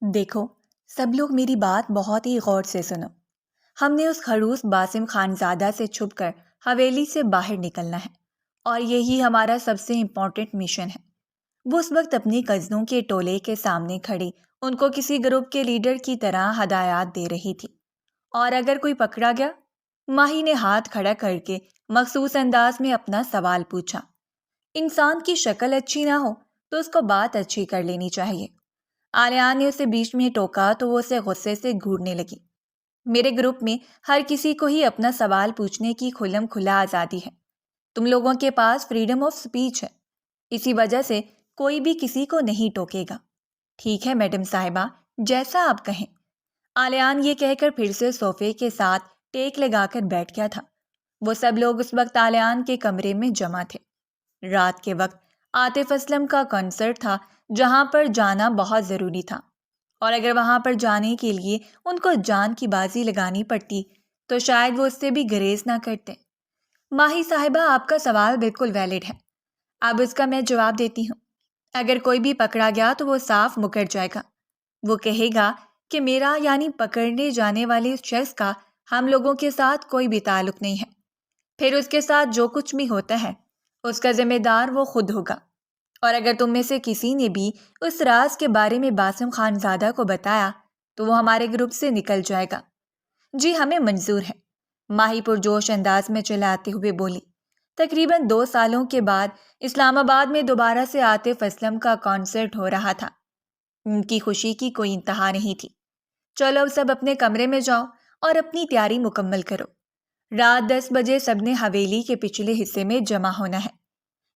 دیکھو، سب لوگ میری بات بہت ہی غور سے سنو۔ ہم نے اس خڑوس باسم خانزادہ سے چھپ کر حویلی سے باہر نکلنا ہے، اور یہی ہمارا سب سے امپورٹنٹ مشن ہے۔ وہ اس وقت اپنی کزنوں کے ٹولے کے سامنے کھڑی ان کو کسی گروپ کے لیڈر کی طرح ہدایات دے رہی تھی۔ اور اگر کوئی پکڑا گیا، ماہی نے ہاتھ کھڑا کر کے مخصوص انداز میں اپنا سوال پوچھا۔ انسان کی شکل اچھی نہ ہو تو اس کو بات اچھی کر لینی چاہیے۔ آلیہ نے اسے بیچ میں ٹوکا تو وہ اسے غصے سے گھورنے لگی۔ میرے گروپ میں ہر کسی کو ہی اپنا سوال پوچھنے کی کھلم کھلا آزادی ہے۔ تم لوگوں کے پاس فریڈم آف سپیچ ہے، اسی وجہ سے کوئی بھی کسی کو نہیں ٹوکے گا۔ ٹھیک ہے میڈم صاحبہ، جیسا آپ کہیں۔ آلیان یہ کہہ کر پھر سے صوفے کے ساتھ ٹیک لگا کر بیٹھ گیا تھا۔ وہ سب لوگ اس وقت آلیان کے کمرے میں جمع تھے۔ رات کے وقت عاطف اسلم کا کنسرٹ تھا، جہاں پر جانا بہت ضروری تھا، اور اگر وہاں پر جانے کے لیے ان کو جان کی بازی لگانی پڑتی تو شاید وہ اس سے بھی گریز نہ کرتے۔ ماہی صاحبہ، آپ کا سوال بالکل ویلڈ ہے، اب اس کا میں جواب دیتی ہوں۔ اگر کوئی بھی پکڑا گیا تو وہ صاف مکر جائے گا۔ وہ کہے گا کہ میرا یعنی پکڑنے جانے والے اس شخص کا ہم لوگوں کے ساتھ کوئی بھی تعلق نہیں ہے۔ پھر اس کے ساتھ جو کچھ بھی ہوتا ہے اس کا ذمہ دار وہ خود ہوگا۔ اور اگر تم میں سے کسی نے بھی اس راز کے بارے میں باسم خانزادہ کو بتایا تو وہ ہمارے گروپ سے نکل جائے گا۔ جی ہمیں منظور ہے، ماہی پرجوش انداز میں چلاتے ہوئے بولی۔ تقریباً 2 سالوں کے بعد اسلام آباد میں دوبارہ سے عاطف اسلم کا کنسرٹ ہو رہا تھا۔ ان کی خوشی کی کوئی انتہا نہیں تھی۔ چلو اب سب اپنے کمرے میں جاؤ اور اپنی تیاری مکمل کرو۔ رات 10 بجے سب نے حویلی کے پچھلے حصے میں جمع ہونا ہے۔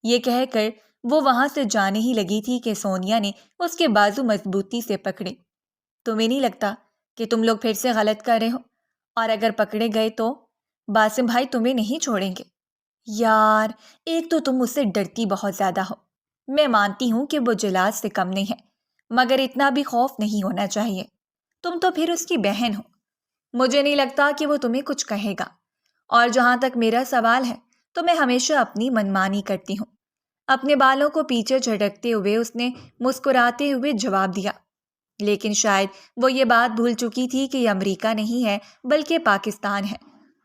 یہ کہہ کر وہ وہاں سے جانے ہی لگی تھی کہ سونیا نے اس کے بازو مضبوطی سے پکڑے۔ تمہیں نہیں لگتا کہ تم لوگ پھر سے غلط کر رہے ہو؟ اور اگر پکڑے گئے تو باسم بھائی تمہیں نہیں چھوڑیں گے۔ یار، ایک تو تم مجھ سے ڈرتی بہت زیادہ ہو۔ میں مانتی ہوں کہ وہ جلاد سے کم نہیں ہے، مگر اتنا بھی خوف نہیں ہونا چاہیے۔ تم تو پھر اس کی بہن ہو۔ مجھے نہیں لگتا کہ وہ تمہیں کچھ کہے گا۔ اور جہاں تک میرا سوال ہے تو میں ہمیشہ اپنی منمانی کرتی ہوں۔ اپنے بالوں کو پیچھے جھٹکتے ہوئے اس نے مسکراتے ہوئے جواب دیا۔ لیکن شاید وہ یہ بات بھول چکی تھی کہ یہ امریکہ نہیں ہے بلکہ پاکستان ہے،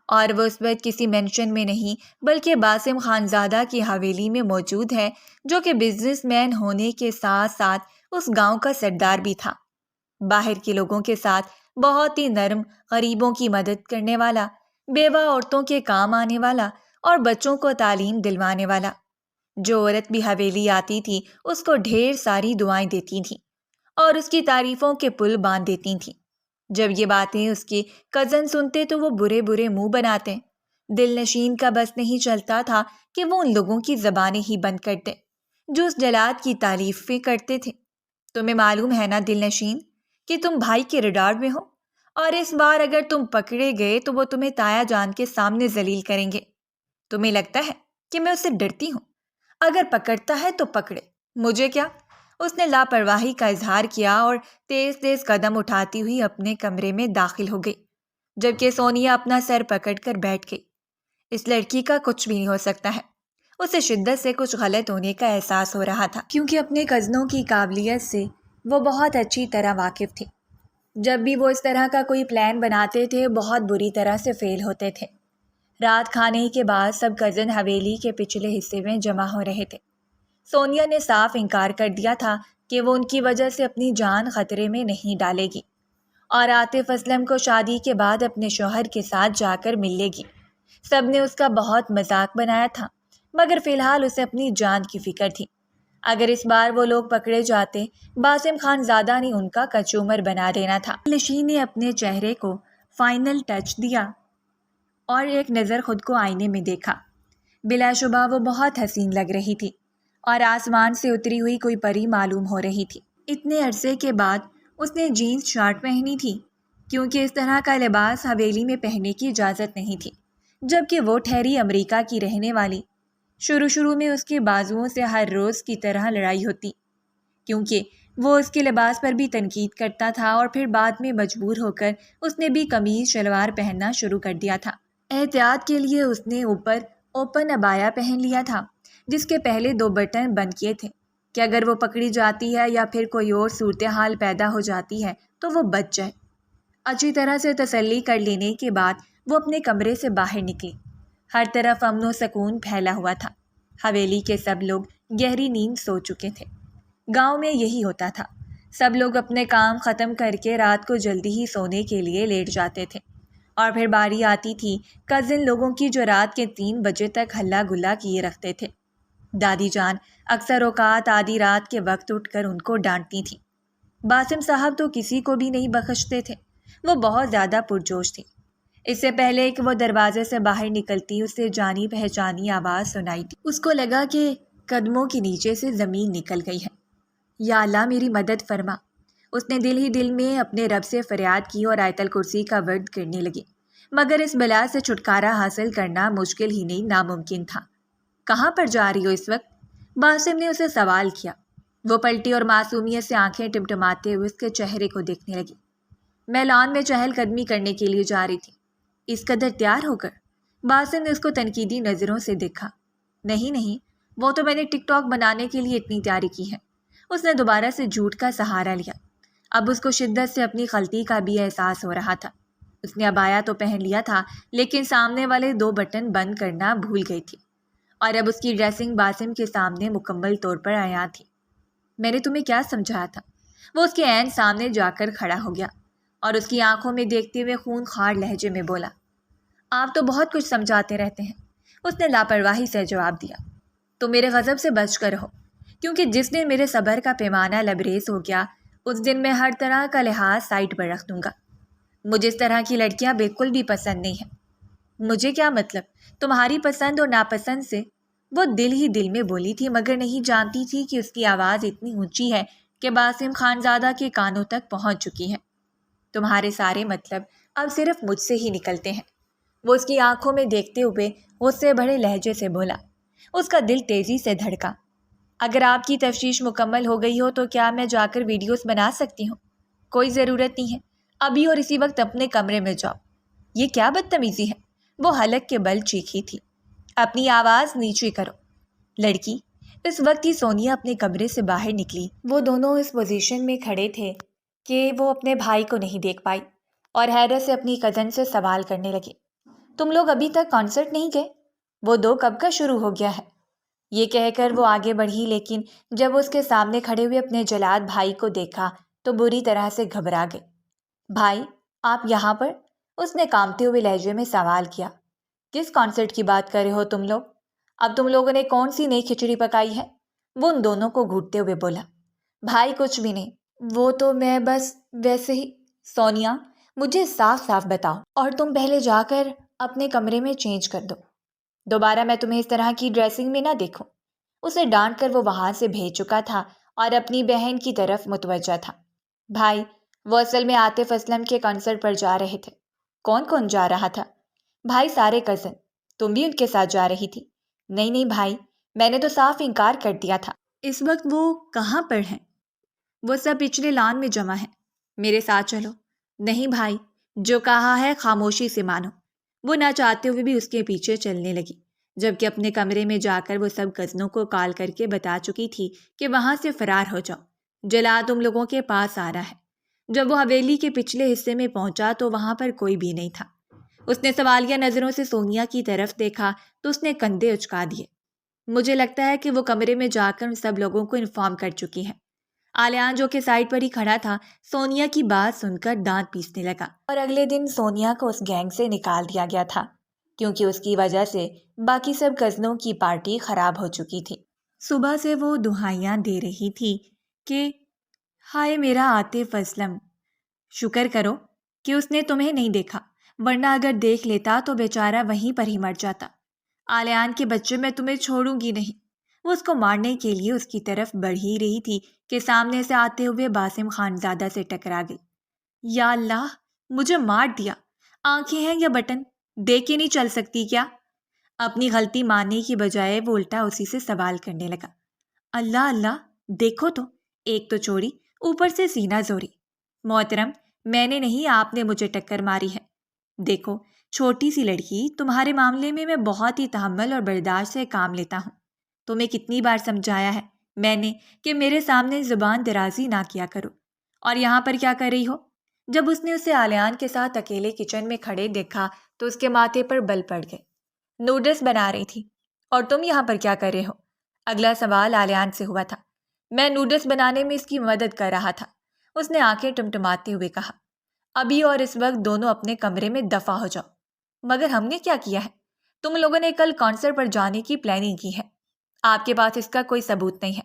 اور وہ اس وقت کسی مینشن میں نہیں بلکہ باسم خانزادہ کی حویلی میں موجود ہے، جو کہ بزنس مین ہونے کے ساتھ ساتھ اس گاؤں کا سردار بھی تھا۔ باہر کے لوگوں کے ساتھ بہت ہی نرم، غریبوں کی مدد کرنے والا، بیوہ عورتوں کے کام آنے والا اور بچوں کو تعلیم دلوانے والا۔ جو عورت بھی حویلی آتی تھی اس کو ڈھیر ساری دعائیں دیتی تھیں اور اس کی تعریفوں کے پل باندھ دیتی تھیں۔ جب یہ باتیں اس کے کزن سنتے تو وہ برے برے منہ بناتے۔ دل نشین کا بس نہیں چلتا تھا کہ وہ ان لوگوں کی زبانیں ہی بند کرتے جو اس جلاد کی تعریفیں کرتے تھے۔ تمہیں معلوم ہے نا دل نشین کہ تم بھائی کے ریڈار میں ہو، اور اس بار اگر تم پکڑے گئے تو وہ تمہیں تایا جان کے سامنے ذلیل کریں گے۔ تمہیں لگتا ہے کہ میں اس سے ڈرتی ہوں؟ اگر پکڑتا ہے تو پکڑے، مجھے کیا؟ اس نے لاپرواہی کا اظہار کیا اور تیز تیز قدم اٹھاتی ہوئی اپنے کمرے میں داخل ہو گئی، جبکہ سونیا اپنا سر پکڑ کر بیٹھ گئی۔ اس لڑکی کا کچھ بھی نہیں ہو سکتا ہے۔ اسے شدت سے کچھ غلط ہونے کا احساس ہو رہا تھا، کیونکہ اپنے کزنوں کی قابلیت سے وہ بہت اچھی طرح واقف تھی۔ جب بھی وہ اس طرح کا کوئی پلان بناتے تھے بہت بری طرح سے فیل ہوتے تھے۔ رات کھانے کے بعد سب کزن حویلی کے پچھلے حصے میں جمع ہو رہے تھے۔ سونیا نے صاف انکار کر دیا تھا کہ وہ ان کی وجہ سے اپنی جان خطرے میں نہیں ڈالے گی، اور عاطف اسلم کو شادی کے بعد اپنے شوہر کے ساتھ جا کر مل لے گی۔ سب نے اس کا بہت مذاق بنایا تھا، مگر فی الحال اسے اپنی جان کی فکر تھی۔ اگر اس بار وہ لوگ پکڑے جاتے، باسم خانزادہ نے ان کا کچومر بنا دینا تھا۔ لشین نے اپنے چہرے کو فائنل ٹچ دیا اور ایک نظر خود کو آئینے میں دیکھا۔ بلا شبہ وہ بہت حسین لگ رہی تھی اور آسمان سے اتری ہوئی کوئی پری معلوم ہو رہی تھی۔ اتنے عرصے کے بعد اس نے جینز شارٹ پہنی تھی، کیونکہ اس طرح کا لباس حویلی میں پہننے کی اجازت نہیں تھی، جبکہ وہ ٹھہری امریکہ کی رہنے والی۔ شروع میں اس کے بازوؤں سے ہر روز کی طرح لڑائی ہوتی، کیونکہ وہ اس کے لباس پر بھی تنقید کرتا تھا، اور پھر بعد میں مجبور ہو کر اس نے بھی قمیض شلوار پہننا شروع کر دیا تھا۔ احتیاط کے لیے اس نے اوپر اوپن عبایا پہن لیا تھا، جس کے پہلے 2 بٹن بند کیے تھے، کہ اگر وہ پکڑی جاتی ہے یا پھر کوئی اور صورتحال پیدا ہو جاتی ہے تو وہ بچ جائے۔ اچھی طرح سے تسلی کر لینے کے بعد وہ اپنے کمرے سے باہر نکلی۔ ہر طرف امن و سکون پھیلا ہوا تھا۔ حویلی کے سب لوگ گہری نیند سو چکے تھے۔ گاؤں میں یہی ہوتا تھا، سب لوگ اپنے کام ختم کر کے رات کو جلدی ہی سونے کے لیے لیٹ جاتے تھے، اور پھر باری آتی تھی کزن لوگوں کی جو رات کے 3 بجے تک ہلا گلا کیے رکھتے تھے۔ دادی جان اکثر اوقات آدھی رات کے وقت اٹھ کر ان کو ڈانٹتی تھی۔ باسم صاحب تو کسی کو بھی نہیں بخشتے تھے، وہ بہت زیادہ پرجوش تھی۔ اس سے پہلے کہ وہ دروازے سے باہر نکلتی اسے جانی پہچانی آواز سنائی تھی۔ اس کو لگا کہ قدموں کے نیچے سے زمین نکل گئی ہے۔ یا اللہ میری مدد فرما، اس نے دل ہی دل میں اپنے رب سے فریاد کی اور آیت الکرسی کا ورد کرنے لگی۔ مگر اس بلا سے چھٹکارا حاصل کرنا مشکل ہی نہیں ناممکن تھا۔ کہاں پر جا رہی ہو اس وقت؟ باسم نے اسے سوال کیا۔ وہ پلٹی اور معصومیت سے آنکھیں ٹمٹماتے ہوئے اس کے چہرے کو دیکھنے لگی۔ میں لان میں چہل قدمی کرنے کے لیے جا رہی تھی۔ اس قدر تیار ہو کر؟ باسم نے اس کو تنقیدی نظروں سے دیکھا۔ نہیں، وہ تو میں نے ٹک ٹاک بنانے کے لیے اتنی تیاری کی ہے۔ اس نے دوبارہ سے جھوٹ کا سہارا لیا۔ اب اس کو شدت سے اپنی غلطی کا بھی احساس ہو رہا تھا۔ اس نے عبایا تو پہن لیا تھا، لیکن سامنے والے 2 بٹن بند کرنا بھول گئی تھی، اور اب اس کی ڈریسنگ باسم کے سامنے مکمل طور پر عیاں تھی۔ میں نے تمہیں کیا سمجھایا تھا؟ وہ اس کے عین سامنے جا کر کھڑا ہو گیا اور اس کی آنکھوں میں دیکھتے ہوئے خون خوار لہجے میں بولا۔ آپ تو بہت کچھ سمجھاتے رہتے ہیں، اس نے لاپرواہی سے جواب دیا۔ تو میرے غضب سے بچ کر رہو، کیونکہ جس دن میرے صبر کا پیمانہ لبریز ہو گیا اس دن میں ہر طرح کا لحاظ سائٹ پر رکھ دوں گا۔ مجھے اس طرح کی لڑکیاں بالکل بھی پسند نہیں ہیں۔ مجھے کیا مطلب تمہاری پسند اور ناپسند سے؟ وہ دل ہی دل میں بولی تھی، مگر نہیں جانتی تھی کہ اس کی آواز اتنی اونچی ہے کہ باسم خانزادہ کے کانوں تک پہنچ چکی ہے۔ تمہارے سارے مطلب اب صرف مجھ سے ہی نکلتے ہیں، وہ اس کی آنکھوں میں دیکھتے ہوئے غصے بھرے لہجے سے بولا۔ اس کا دل تیزی سے دھڑکا۔ اگر آپ کی تفتیش مکمل ہو گئی ہو تو کیا میں جا کر ویڈیوز بنا سکتی ہوں؟ کوئی ضرورت نہیں ہے، ابھی اور اسی وقت اپنے کمرے میں جاؤ۔ یہ کیا بدتمیزی ہے؟ وہ حلق کے بل چیخی تھی۔ اپنی آواز نیچی کرو لڑکی۔ اس وقت ہی سونیا اپنے کمرے سے باہر نکلی۔ وہ دونوں اس پوزیشن میں کھڑے تھے کہ وہ اپنے بھائی کو نہیں دیکھ پائی، اور حیرت سے اپنی کزن سے سوال کرنے لگی۔ تم لوگ ابھی تک کانسرٹ نہیں گئے؟ وہ 2 کب کا شروع ہو گیا ہے؟ یہ کہہ کر وہ آگے بڑھی، لیکن جب اس کے سامنے کھڑے ہوئے اپنے جلاد بھائی کو دیکھا تو بری طرح سے گھبرا گئی۔ بھائی آپ یہاں پر؟ اس نے کانپتے ہوئے لہجے میں سوال کیا۔ کس کانسرٹ کی بات کر رہے ہو تم لوگ؟ اب تم لوگوں نے کون سی نئی کھچڑی پکائی ہے؟ وہ ان دونوں کو گھوٹتے ہوئے بولا۔ بھائی کچھ بھی نہیں، وہ تو میں بس ویسے ہی۔ سونیا مجھے صاف صاف بتاؤ، اور تم پہلے جا کر اپنے کمرے میں چینج کر دو، دوبارہ میں تمہیں اس طرح کی ڈریسنگ میں نہ دیکھوں۔ اسے ڈانٹ کر وہ وہاں سے بھیج چکا تھا اور اپنی بہن کی طرف متوجہ تھا۔ بھائی وہ اصل میں عاطف اسلم کے کنسرٹ پر جا رہے تھے۔ کون کون جا رہا تھا؟ بھائی سارے کزن۔ تم بھی ان کے ساتھ جا رہی تھی؟ نہیں بھائی، میں نے تو صاف انکار کر دیا تھا۔ اس وقت وہ کہاں پر ہیں؟ وہ سب پچھلے لان میں جمع ہیں، میرے ساتھ چلو۔ نہیں بھائی، جو کہا ہے خاموشی سے مانو۔ وہ نہ چاہتے ہوئے بھی اس کے پیچھے چلنے لگی، جبکہ اپنے کمرے میں جا کر وہ سب کزنوں کو کال کر کے بتا چکی تھی کہ وہاں سے فرار ہو جاؤ، جلا تم لوگوں کے پاس آ رہا ہے۔ جب وہ حویلی کے پچھلے حصے میں پہنچا تو وہاں پر کوئی بھی نہیں تھا۔ اس نے سوالیہ نظروں سے سونیا کی طرف دیکھا تو اس نے کندھے اچکا دیے۔ مجھے لگتا ہے کہ وہ کمرے میں جا کر ان سب لوگوں کو انفارم کر چکی ہے۔ آلیان جو کہ سائڈ پر ہی کھڑا تھا سونیا کی بات سن کر دانت پیسنے لگا، اور اگلے دن سونیا کو اس گینگ سے نکال دیا گیا تھا کیونکہ اس کی وجہ سے باقی سب کزنوں کی پارٹی خراب ہو چکی تھی۔ صبح سے وہ دہائیاں دے رہی تھی کہ ہائے میرا عاطف اسلم، شکر کرو کہ اس نے تمہیں نہیں دیکھا، ورنہ اگر دیکھ لیتا تو بیچارہ وہیں پر ہی مر جاتا۔ آلیان کے بچے میں تمہیں چھوڑوں گی نہیں۔ وہ اس کو مارنے کے لیے اس کی طرف بڑھ ہی رہی تھی کہ سامنے سے آتے ہوئے باسم خانزادہ سے ٹکرا گئی۔ یا اللہ، مجھے مار دیا۔ آنکھیں ہیں یا بٹن؟ دیکھ کے نہیں چل سکتی کیا؟ اپنی غلطی ماننے کی بجائے وہ الٹا اسی سے سوال کرنے لگا۔ اللہ اللہ، دیکھو تو، ایک تو چوری، اوپر سے سینہ زوری۔ محترم، میں نے نہیں، آپ نے مجھے ٹکر ماری ہے۔ دیکھو چھوٹی سی لڑکی، تمہارے معاملے میں بہت ہی تحمل اور برداشت سے کام لیتا ہوں۔ تمہیں کتنی بار سمجھایا ہے میں نے کہ میرے سامنے زبان درازی نہ کیا کرو۔ اور یہاں پر کیا کر رہی ہو؟ جب اس نے اسے آلیان کے ساتھ اکیلے کچن میں کھڑے دیکھا تو اس کے ماتھے پر بل پڑ گئے۔ نوڈلز بنا رہی تھی۔ اور تم یہاں پر کیا کر رہے ہو؟ اگلا سوال آلیان سے ہوا تھا۔ میں نوڈلز بنانے میں اس کی مدد کر رہا تھا، اس نے آنکھیں ٹمٹماتے ہوئے کہا۔ ابھی اور اس وقت دونوں اپنے کمرے میں دفع ہو جاؤ۔ مگر ہم نے کیا کیا ہے؟ تم لوگوں نے کل کانسرٹ پر جانے کی پلاننگ کی ہے، آپ کے پاس اس کا کوئی ثبوت نہیں ہے،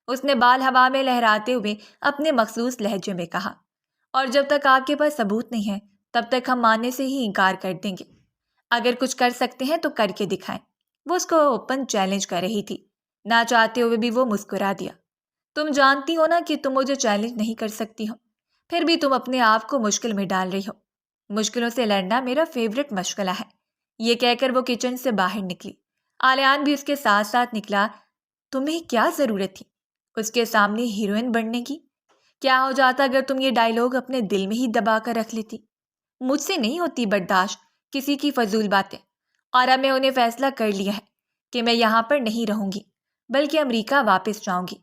اس نے بال ہوا میں لہراتے ہوئے اپنے مخصوص لہجے میں کہا۔ اور جب تک آپ کے پاس ثبوت نہیں ہے تب تک ہم ماننے سے ہی انکار کر دیں گے۔ اگر کچھ کر سکتے ہیں تو کر کے دکھائیں۔ وہ اس کو اوپن چیلنج کر رہی تھی۔ نہ چاہتے ہوئے بھی وہ مسکرا دیا۔ تم جانتی ہو نا کہ تم مجھے چیلنج نہیں کر سکتی ہو، پھر بھی تم اپنے آپ کو مشکل میں ڈال رہی ہو۔ مشکلوں سے لڑنا میرا فیورٹ مشغلہ ہے۔ یہ کہہ کر وہ کچن سے باہر نکلی۔ آلیان بھی اس کے ساتھ ساتھ نکلا۔ تمہیں کیا ضرورت تھی اس کے سامنے ہیروئن بننے کی؟ کیا ہو جاتا اگر تم یہ ڈائیلاگ اپنے دل میں ہی دبا کر رکھ لیتی؟ مجھ سے نہیں ہوتی برداشت کسی کی فضول باتیں، اور اب میں انہیں فیصلہ کر لیا ہے کہ میں یہاں پر نہیں رہوں گی بلکہ امریکہ واپس جاؤں گی۔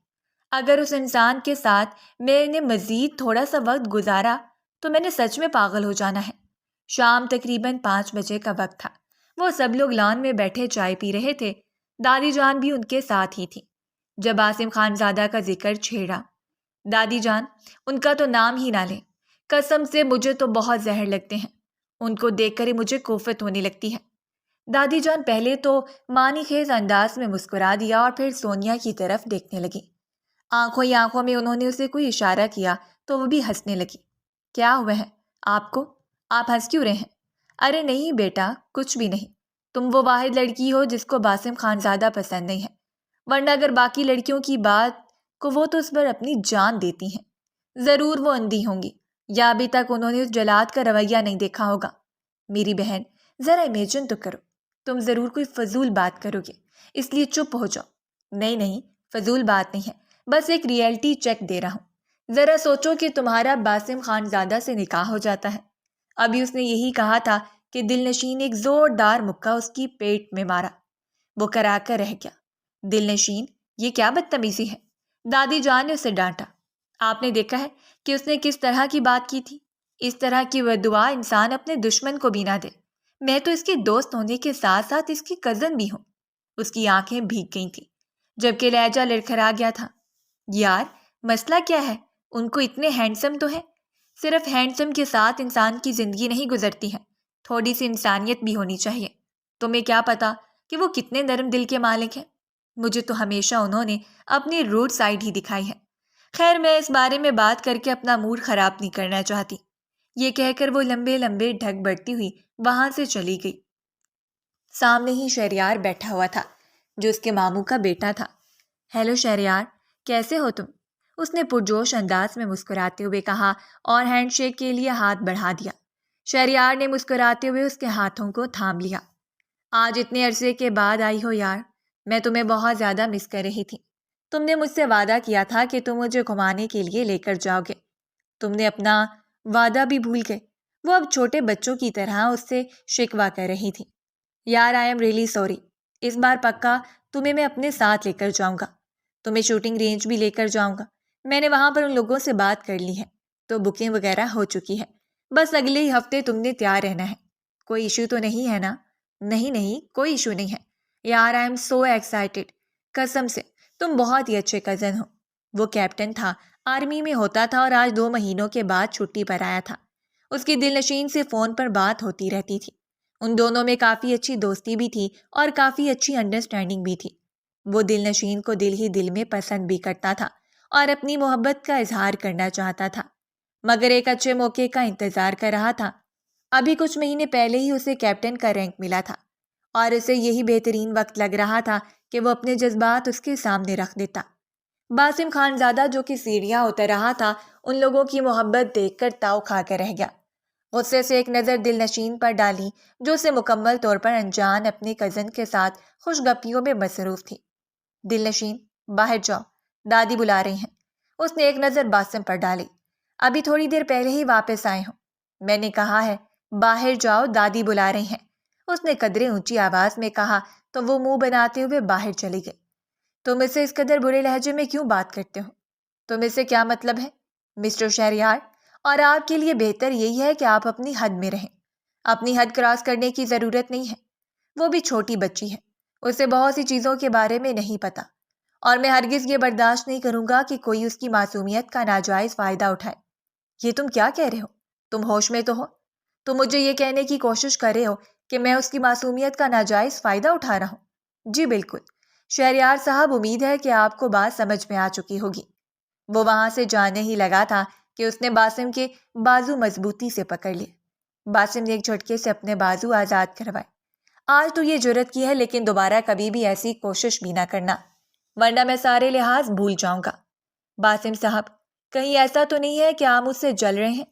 اگر اس انسان کے ساتھ میں نے مزید تھوڑا سا وقت گزارا تو میں نے سچ میں پاگل ہو جانا ہے۔ شام تقریباً 5 بجے کا وقت تھا۔ وہ سب لوگ لان میں بیٹھے چائے پی رہے تھے۔ دادی جان بھی ان کے ساتھ ہی تھی جب عاصم خانزادہ کا ذکر چھیڑا۔ دادی جان، ان کا تو نام ہی نہ لیں، قسم سے مجھے تو بہت زہر لگتے ہیں، ان کو دیکھ کر ہی مجھے کوفت ہونے لگتی ہے۔ دادی جان پہلے تو معنی خیز انداز میں مسکرا دیا اور پھر سونیا کی طرف دیکھنے لگی۔ آنکھوں ہی آنکھوں میں انہوں نے اسے کوئی اشارہ کیا تو وہ بھی ہنسنے لگی۔ کیا ہوا ہے آپ کو؟ آپ ہنس کیوں رہے ہیں؟ ارے نہیں بیٹا، کچھ بھی نہیں۔ تم وہ واحد لڑکی ہو جس کو عاصم خانزادہ پسند نہیں ہے، ورنہ اگر باقی لڑکیوں کی بات کو وہ تو اس پر اپنی جان دیتی ہیں۔ ضرور وہ اندھی ہوں گی یا ابھی تک انہوں نے اس جلاد کا رویہ نہیں دیکھا ہوگا۔ میری بہن، ذرا امیجن تو کرو، تم ضرور کوئی فضول بات کرو گے اس لیے چپ ہو جاؤ۔ نہیں نہیں، فضول بات نہیں ہے، بس ایک ریئلٹی چیک دے رہا ہوں۔ ذرا سوچو کہ تمہارا عاصم خانزادہ سے نکاح ہو جاتا ہے۔ ابھی اس نے یہی کہا تھا کہ دل نشین ایک زوردار مکہ اس کی پیٹ میں مارا۔ وہ کرا کر رہ گیا۔ دل نشین، یہ کیا بدتمیزی ہے؟ دادی جان نے اسے ڈانٹا۔ آپ نے دیکھا ہے کہ اس نے کس طرح کی بات کی تھی؟ اس طرح کی وہ دعا انسان اپنے دشمن کو بھی نہ دے۔ میں تو اس کی دوست ہونے کے ساتھ ساتھ اس کی کزن بھی ہوں۔ اس کی آنکھیں بھیگ گئی تھیں جبکہ لہجہ لڑکھڑا گیا تھا۔ یار، مسئلہ کیا ہے؟ ان کو اتنے ہینڈسم تو ہے۔ صرف ہینڈسم کے ساتھ انسان کی زندگی نہیں گزرتی ہے، تھوڑی سی انسانیت بھی ہونی چاہیے۔ تمہیں کیا پتا کہ وہ کتنے نرم دل کے مالک ہیں؟ مجھے تو ہمیشہ انہوں نے اپنی روڈ سائڈ ہی دکھائی ہے۔ خیر، میں اس بارے میں بات کر کے اپنا موڈ خراب نہیں کرنا چاہتی۔ یہ کہہ کر وہ لمبے لمبے ڈھک بڑھتی ہوئی وہاں سے چلی گئی۔ سامنے ہی شہریار بیٹھا ہوا تھا جو اس کے ماموں کا بیٹا تھا۔ ہیلو شہریار، کیسے ہو تم؟ اس نے پرجوش انداز میں مسکراتے ہوئے کہا اور ہینڈ شیک کے لیے ہاتھ بڑھا دیا۔ شہریار نے مسکراتے ہوئے اس کے ہاتھوں کو تھام لیا۔ آج اتنے عرصے کے بعد آئی ہو یار، میں تمہیں بہت زیادہ مس کر رہی تھی۔ تم نے مجھ سے وعدہ کیا تھا کہ تم مجھے گھمانے کے لیے لے کر جاؤ گے، تم نے اپنا وعدہ بھی بھول گئے۔ وہ اب چھوٹے بچوں کی طرح اس سے شکوہ کر رہی تھی۔ یار، آئی ایم ریئلی سوری، اس بار پکا تمہیں میں اپنے ساتھ لے کر جاؤں گا، تمہیں شوٹنگ رینج بھی لے کر جاؤں گا۔ میں نے وہاں پر ان لوگوں سے بات کر لی ہے تو بکنگ وغیرہ ہو چکی ہے، بس اگلے ہی ہفتے تم نے تیار رہنا ہے۔ کوئی ایشو تو نہیں ہے نا؟ نہیں نہیں، کوئی ایشو نہیں ہے یار، آئی ایم سو ایکسائٹیڈ، قسم سے تم بہت ہی اچھے کزن ہو۔ وہ کیپٹن تھا، آرمی میں ہوتا تھا اور آج 2 مہینوں کے بعد چھٹی پر آیا تھا۔ اس کی دل نشین سے فون پر بات ہوتی رہتی تھی۔ ان دونوں میں کافی اچھی دوستی بھی تھی اور کافی اچھی انڈرسٹینڈنگ بھی تھی۔ وہ دل نشین کو دل ہی دل میں پسند بھی کرتا تھا اور اپنی محبت کا اظہار کرنا چاہتا تھا، مگر ایک اچھے موقع کا انتظار کر رہا تھا۔ ابھی کچھ مہینے پہلے ہی اسے کیپٹن کا رینک ملا تھا اور اسے یہی بہترین وقت لگ رہا تھا کہ وہ اپنے جذبات اس کے سامنے رکھ دیتا۔ عاصم خانزادہ جو کہ سیڑھیاں اتر رہا تھا، ان لوگوں کی محبت دیکھ کر تاؤ کھا کر رہ گیا۔ غصے سے ایک نظر دل نشین پر ڈالی جو اسے مکمل طور پر انجان اپنے کزن کے ساتھ خوش گپیوں میں مصروف تھی۔ دل نشین، باہر جاؤ، دادی بلا رہی ہیں۔ اس نے ایک نظر عاصم پر ڈالی۔ ابھی تھوڑی دیر پہلے ہی واپس آئے ہوں، میں نے کہا ہے باہر جاؤ، دادی بلا رہی ہیں۔ اس نے قدرے اونچی آواز میں کہا تو وہ منہ بناتے ہوئے باہر چلی گئی۔ تم اسے اس قدر برے لہجے میں کیوں بات کرتے ہو؟ تم اسے کیا مطلب ہے مسٹر شہریار؟ اور آپ کے لیے بہتر یہی ہے کہ آپ اپنی حد میں رہیں۔ اپنی حد کراس کرنے کی ضرورت نہیں ہے۔ وہ بھی چھوٹی بچی ہے، اسے بہت سی چیزوں کے بارے میں نہیں پتا، اور میں ہرگز یہ برداشت نہیں کروں گا کہ کوئی اس کی معصومیت کا ناجائز فائدہ اٹھائے۔ یہ تم کیا کہہ رہے ہو؟ تم ہوش میں تو ہو؟ تم مجھے یہ کہنے کی کوشش کر رہے ہو کہ میں اس کی معصومیت کا ناجائز فائدہ اٹھا رہا ہوں؟ جی بالکل شہریار صاحب، امید ہے کہ آپ کو بات سمجھ میں آ چکی ہوگی۔ وہ وہاں سے جانے ہی لگا تھا کہ اس نے باسم کے بازو مضبوطی سے پکڑ لیے۔ باسم نے ایک جھٹکے سے اپنے بازو آزاد کروائے۔ آج تو یہ جرت کی ہے، لیکن دوبارہ کبھی بھی ایسی کوشش بھی نہ کرنا، ورنہ میں سارے لحاظ بھول جاؤں گا۔ باسم صاحب، کہیں ایسا تو نہیں ہے کہ آپ مجھ سے جل رہے ہیں؟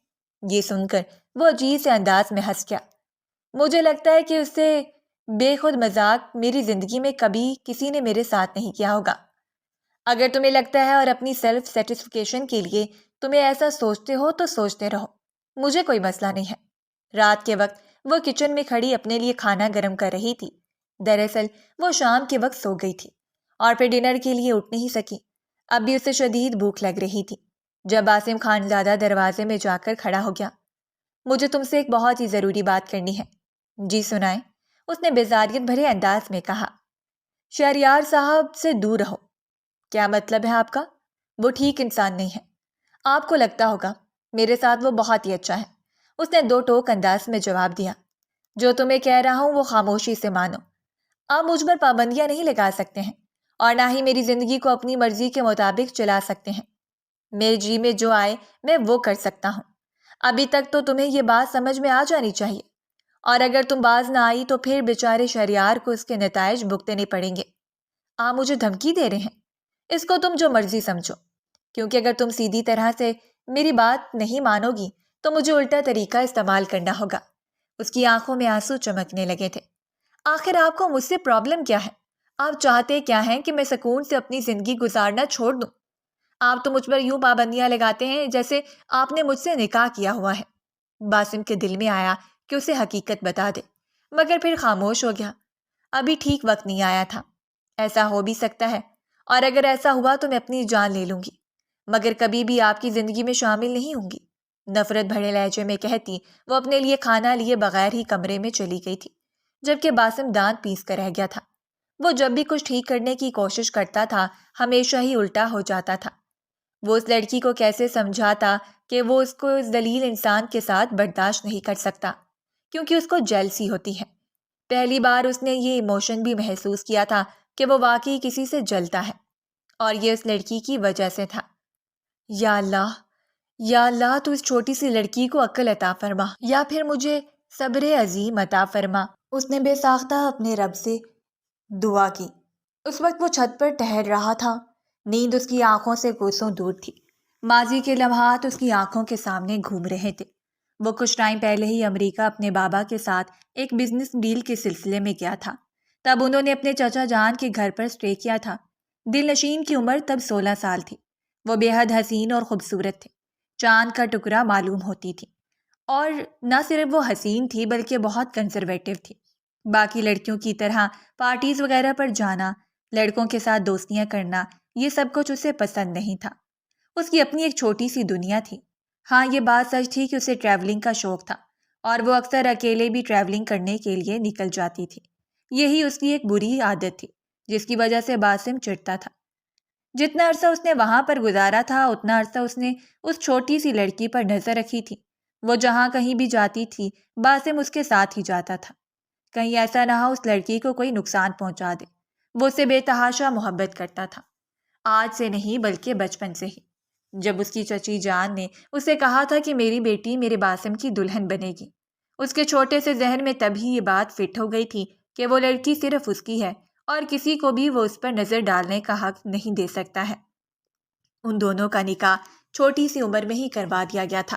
یہ سن کر وہ عجیب سے انداز میں ہنس گیا۔ مجھے لگتا ہے کہ اس سے بے خود مذاق میری زندگی میں کبھی کسی نے میرے ساتھ نہیں کیا ہوگا۔ اگر تمہیں لگتا ہے اور اپنی سیلف سیٹسفیکیشن کے لیے تمہیں ایسا سوچتے ہو تو سوچتے رہو، مجھے کوئی مسئلہ نہیں ہے۔ رات کے وقت وہ کچن میں کھڑی اپنے لیے کھانا گرم کر رہی تھی۔ دراصل وہ شام کے وقت سو گئی تھی اور پھر ڈنر کے لیے اٹھ نہیں سکی۔ اب بھی اسے شدید بھوک لگ رہی تھی جب باسم خانزادہ دروازے میں جا کر کھڑا ہو گیا۔ مجھے تم سے ایک بہت ہی ضروری بات کرنی ہے۔ جی سنائیں، اس نے بیزاریت بھرے انداز میں کہا۔ شہریار صاحب سے دور رہو۔ کیا مطلب ہے آپ کا؟ وہ ٹھیک انسان نہیں ہے۔ آپ کو لگتا ہوگا، میرے ساتھ وہ بہت ہی اچھا ہے، اس نے دو ٹوک انداز میں جواب دیا۔ جو تمہیں کہہ رہا ہوں وہ خاموشی سے مانو۔ آپ مجھ پر پابندیاں نہیں لگا سکتے ہیں اور نہ ہی میری زندگی کو اپنی مرضی کے مطابق چلا سکتے ہیں۔ میرے جی میں جو آئے میں وہ کر سکتا ہوں۔ ابھی تک تو تمہیں یہ بات سمجھ میں آ جانی چاہیے، اور اگر تم باز نہ آئی تو پھر بیچارے شہریار کو اس کے نتائج بھگتنے پڑیں گے۔ آپ مجھے دھمکی دے رہے ہیں؟ اس کو تم جو مرضی سمجھو، کیونکہ اگر تم سیدھی طرح سے میری بات نہیں مانو گی تو مجھے الٹا طریقہ استعمال کرنا ہوگا۔ اس کی آنکھوں میں آنسو چمکنے لگے تھے۔ آخر آپ کو مجھ سے پرابلم کیا ہے؟ آپ چاہتے کیا ہیں کہ میں سکون سے اپنی زندگی گزارنا چھوڑ دوں؟ آپ تو مجھ پر یوں پابندیاں لگاتے ہیں جیسے آپ نے مجھ سے نکاح کیا ہوا ہے۔ باسم کے دل میں آیا کہ اسے حقیقت بتا دے، مگر پھر خاموش ہو گیا۔ ابھی ٹھیک وقت نہیں آیا تھا۔ ایسا ہو بھی سکتا ہے، اور اگر ایسا ہوا تو میں اپنی جان لے لوں گی، مگر کبھی بھی آپ کی زندگی میں شامل نہیں ہوں گی۔ نفرت بھرے لہجے میں کہتی وہ اپنے لیے کھانا لیے بغیر ہی کمرے میں چلی گئی تھی، جبکہ باسم دانت پیس کر رہ گیا تھا۔ وہ جب بھی کچھ ٹھیک کرنے کی کوشش کرتا تھا ہمیشہ ہی الٹا ہو جاتا تھا۔ وہ اس لڑکی کو کیسے سمجھاتا کہ وہ اس کو اس ذلیل انسان کے ساتھ برداشت نہیں کر سکتا، کیونکہ اس کو جیلسی ہوتی ہے۔ پہلی بار اس نے یہ ایموشن بھی محسوس کیا تھا کہ وہ واقعی کسی سے جلتا ہے، اور یہ اس لڑکی کی وجہ سے تھا۔ یا اللہ، یا اللہ، تو اس چھوٹی سی لڑکی کو عقل عطا فرما، یا پھر مجھے صبر عظیم عطا فرما۔ اس نے بے ساختہ اپنے رب سے دعا کی۔ اس وقت وہ چھت پر ٹہل رہا تھا۔ نیند اس کی آنکھوں سے کوسوں دور تھی۔ ماضی کے لمحات اس کی آنکھوں کے سامنے گھوم رہے تھے۔ وہ کچھ ٹائم پہلے ہی امریکہ اپنے بابا کے ساتھ ایک بزنس ڈیل کے سلسلے میں گیا تھا۔ تب انہوں نے اپنے چچا جان کے گھر پر سٹے کیا تھا۔ دل نشین کی عمر تب 16 سال تھی۔ وہ بے حد حسین اور خوبصورت تھے، چاند کا ٹکڑا معلوم ہوتی تھی، اور نہ صرف وہ حسین تھی بلکہ بہت کنزرویٹو تھی۔ باقی لڑکیوں کی طرح پارٹیز وغیرہ پر جانا، لڑکوں کے ساتھ دوستیاں کرنا، یہ سب کچھ اسے پسند نہیں تھا۔ اس کی اپنی ایک چھوٹی سی دنیا تھی۔ ہاں، یہ بات سچ تھی کہ اسے ٹریولنگ کا شوق تھا، اور وہ اکثر اکیلے بھی ٹریولنگ کرنے کے لیے نکل جاتی تھی۔ یہی اس کی ایک بری عادت تھی جس کی وجہ سے باسم چڑھتا تھا۔ جتنا عرصہ اس نے وہاں پر گزارا تھا اتنا عرصہ اس نے اس چھوٹی سی لڑکی پر نظر رکھی تھی۔ وہ جہاں کہیں بھی جاتی تھی باسم اس کے ساتھ ہی جاتا تھا۔ کہیں ایسا نہ ہو اس لڑکی کو کوئی نقصان پہنچا دے۔ وہ اسے بے تحاشا محبت کرتا تھا، آج سے نہیں بلکہ بچپن سے ہی۔ جب اس کی چچی جان نے اسے کہا تھا کہ میری بیٹی میرے باسم کی دلہن بنے گی، اس کے چھوٹے سے ذہن میں تبھی یہ بات فٹ ہو گئی تھی کہ وہ لڑکی صرف اس کی ہے اور کسی کو بھی وہ اس پر نظر ڈالنے کا حق نہیں دے سکتا ہے۔ ان دونوں کا نکاح چھوٹی سی عمر میں ہی کروا دیا گیا تھا۔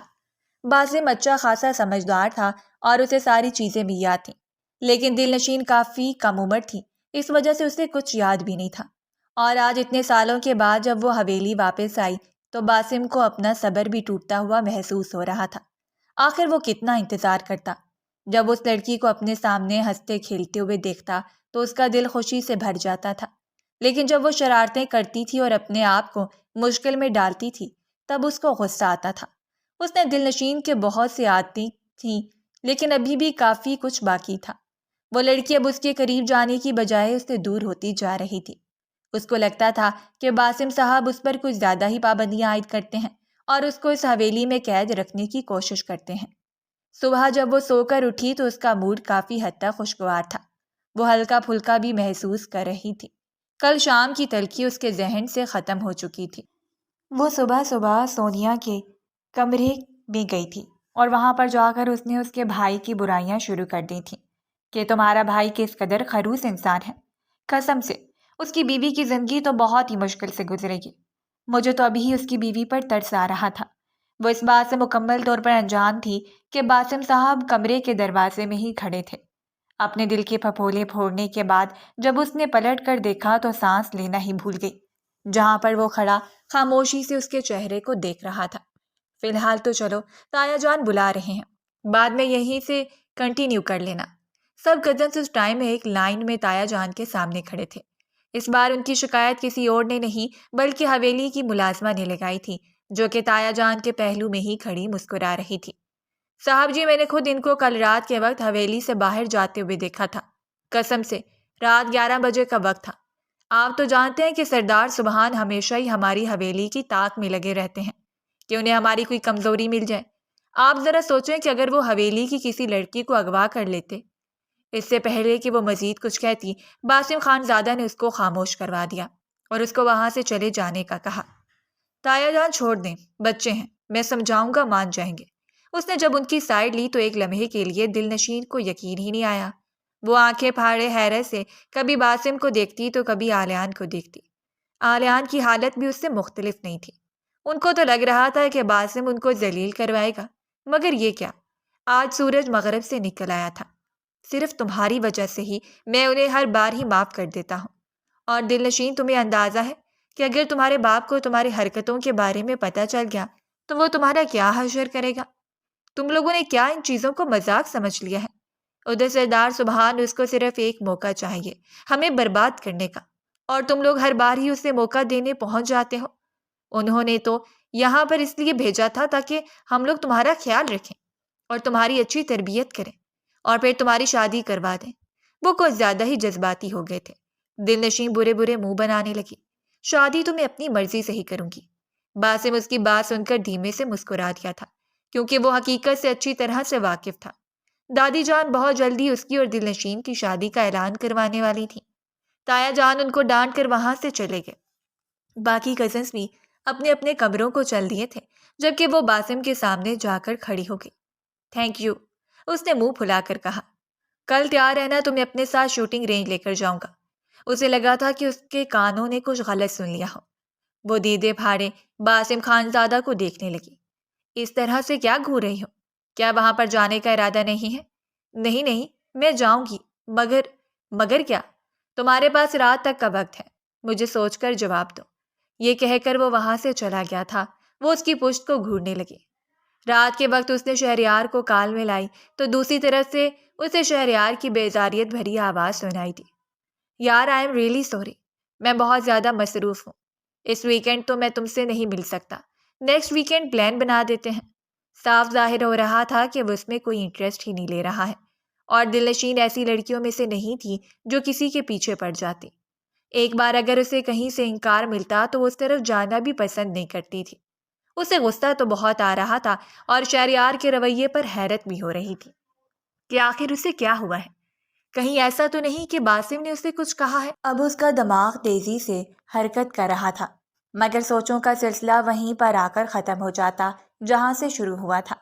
باسم اچھا خاصا سمجھدار تھا اور اسے ساری چیزیں بھی یاد تھیں، لیکن دل نشین کافی کم عمر تھی، اس وجہ سے اسے کچھ یاد بھی نہیں تھا۔ اور آج اتنے سالوں کے بعد جب وہ حویلی واپس آئی تو باسم کو اپنا صبر بھی ٹوٹتا ہوا محسوس ہو رہا تھا۔ آخر وہ کتنا انتظار کرتا۔ جب اس لڑکی کو اپنے سامنے ہنستے کھیلتے ہوئے دیکھتا تو اس کا دل خوشی سے بھر جاتا تھا۔ لیکن جب وہ شرارتیں کرتی تھی اور اپنے آپ کو مشکل میں ڈالتی تھی تب اس کو غصہ آتا تھا۔ اس نے دل نشین کے بہت سی عادتیں تھیں، لیکن ابھی بھی کافی کچھ باقی تھا۔ وہ لڑکی اب اس کے قریب جانے کی بجائے اس سے دور ہوتی جا رہی تھی۔ اس کو لگتا تھا کہ باسم صاحب اس پر کچھ زیادہ ہی پابندیاں عائد کرتے ہیں اور اس کو اس حویلی میں قید رکھنے کی کوشش کرتے ہیں۔ صبح جب وہ سو کر اٹھی تو اس کا موڈ کافی حد تک خوشگوار تھا۔ وہ ہلکا پھلکا بھی محسوس کر رہی تھی۔ کل شام کی تلخی اس کے ذہن سے ختم ہو چکی تھی۔ وہ صبح صبح سونیا کے کمرے میں گئی تھی اور وہاں پر جا کر اس نے اس کے بھائی کی برائیاں شروع کر دی تھیں کہ تمہارا بھائی کس قدر خڑوس انسان ہے۔ قسم سے اس کی بیوی کی زندگی تو بہت ہی مشکل سے گزرے گی۔ مجھے تو ابھی ہی اس کی بیوی پر ترس آ رہا تھا۔ وہ اس بات سے مکمل طور پر انجان تھی کہ باسم صاحب کمرے کے دروازے میں ہی کھڑے تھے۔ اپنے دل کے پھپھولے پھوڑنے کے بعد جب اس نے پلٹ کر دیکھا تو سانس لینا ہی بھول گئی۔ جہاں پر وہ کھڑا خاموشی سے اس کے چہرے کو دیکھ رہا تھا۔ فی الحال تو چلو، تایا جان بلا رہے ہیں، بعد میں یہیں سے کنٹینیو کر لینا۔ سب کزنس اس ٹائم میں ایک لائن میں تایا جان کے سامنے کھڑے تھے۔ اس بار ان کی شکایت کسی اور نے نہیں بلکہ حویلی کی ملازمہ نے لگائی تھی، جو کہ تایا جان کے پہلو میں ہی کھڑی مسکرا رہی تھی۔ صاحب جی، میں نے خود ان کو کل رات کے وقت حویلی سے باہر جاتے ہوئے دیکھا تھا۔ قسم سے رات 11 بجے کا وقت تھا۔ آپ تو جانتے ہیں کہ سردار سبحان ہمیشہ ہی ہماری حویلی کی تاک میں لگے رہتے ہیں کہ انہیں ہماری کوئی کمزوری مل جائے۔ آپ ذرا سوچیں کہ اگر وہ حویلی کی کسی لڑکی کو اغوا کر لیتے۔ اس سے پہلے کہ وہ مزید کچھ کہتی، باسم خان زادہ نے اس کو خاموش کروا دیا اور اس کو وہاں سے چلے جانے کا کہا۔ تایا جان چھوڑ دیں، بچے ہیں، میں سمجھاؤں گا، مان جائیں گے۔ اس نے جب ان کی سائیڈ لی تو ایک لمحے کے لیے دل نشین کو یقین ہی نہیں آیا۔ وہ آنکھیں پھاڑے حیرت سے کبھی باسم کو دیکھتی تو کبھی آلیان کو دیکھتی۔ آلیان کی حالت بھی اس سے مختلف نہیں تھی۔ ان کو تو لگ رہا تھا کہ باسم ان کو ذلیل کروائے گا، مگر یہ کیا، آج سورج مغرب سے نکل آیا تھا۔ صرف تمہاری وجہ سے ہی میں انہیں ہر بار ہی معاف کر دیتا ہوں۔ اور دل نشین، تمہیں اندازہ ہے کہ اگر تمہارے باپ کو تمہاری حرکتوں کے بارے میں پتہ چل گیا تو وہ تمہارا کیا حشر کرے گا؟ تم لوگوں نے کیا ان چیزوں کو مذاق سمجھ لیا ہے؟ ادھر سردار سبحان، اس کو صرف ایک موقع چاہیے ہمیں برباد کرنے کا، اور تم لوگ ہر بار ہی اسے موقع دینے پہنچ جاتے ہو۔ انہوں نے تو یہاں پر اس لیے بھیجا تھا تاکہ ہم لوگ تمہارا خیال رکھیں اور تمہاری اچھی تربیت کریں اور پھر تمہاری شادی کروا دیں۔ وہ کچھ زیادہ ہی جذباتی ہو گئے تھے۔ دل نشین برے برے منہ بنانے لگی۔ شادی تو میں اپنی مرضی سے ہی کروں گی۔ باسم اس کی بات سن کر دھیمے سے مسکرا دیا تھا، کیونکہ وہ حقیقت سے اچھی طرح سے واقف تھا۔ دادی جان بہت جلدی اس کی اور دل نشین کی شادی کا اعلان کروانے والی تھی۔ تایا جان ان کو ڈانٹ کر وہاں سے چلے گئے۔ باقی کزنس بھی اپنے اپنے کمروں کو چل دیے تھے، جبکہ وہ باسم کے سامنے جا کر کھڑی ہو گئی۔ تھینک یو، اس نے منہ پھلا کر کہا۔ کل تیار رہنا، تو میں اپنے ساتھ شوٹنگ رینج لے کر جاؤں گا۔ اسے لگا تھا کہ اس کے کانوں نے کچھ غلط سن لیا ہو۔ وہ دیدے پھاڑے باسم خان زادہ کو دیکھنے لگی۔ اس طرح سے کیا گھور رہی ہو؟ کیا وہاں پر جانے کا ارادہ نہیں ہے؟ نہیں نہیں، میں جاؤں گی، مگر کیا؟ تمہارے پاس رات تک کا وقت ہے، مجھے سوچ کر جواب دو۔ یہ کہہ کر وہ وہاں سے چلا گیا تھا۔ وہ اس کی پشت کو گھورنے لگی۔ رات کے وقت اس نے شہریار کو کال میں لائی تو دوسری طرف سے اسے شہریار کی بیزاریت بھری آواز سنائی دی۔ یار، آئی ایم ریئلی سوری، میں بہت زیادہ مصروف ہوں۔ اس ویکینڈ تو میں تم سے نہیں مل سکتا، نیکسٹ ویکینڈ پلان بنا دیتے ہیں۔ صاف ظاہر ہو رہا تھا کہ وہ اس میں کوئی انٹرسٹ ہی نہیں لے رہا ہے، اور دل نشین ایسی لڑکیوں میں سے نہیں تھی جو کسی کے پیچھے پڑ جاتی۔ ایک بار اگر اسے کہیں سے انکار ملتا تو وہ اس طرف جانا بھی پسند نہیں کرتی تھی۔ اسے غصہ تو بہت آ رہا تھا اور شہریار کے رویے پر حیرت بھی ہو رہی تھی کہ آخر اسے کیا ہوا ہے۔ کہیں ایسا تو نہیں کہ باسم نے اسے کچھ کہا ہے؟ اب اس کا دماغ تیزی سے حرکت کر رہا تھا، مگر سوچوں کا سلسلہ وہیں پر آ کر ختم ہو جاتا جہاں سے شروع ہوا تھا۔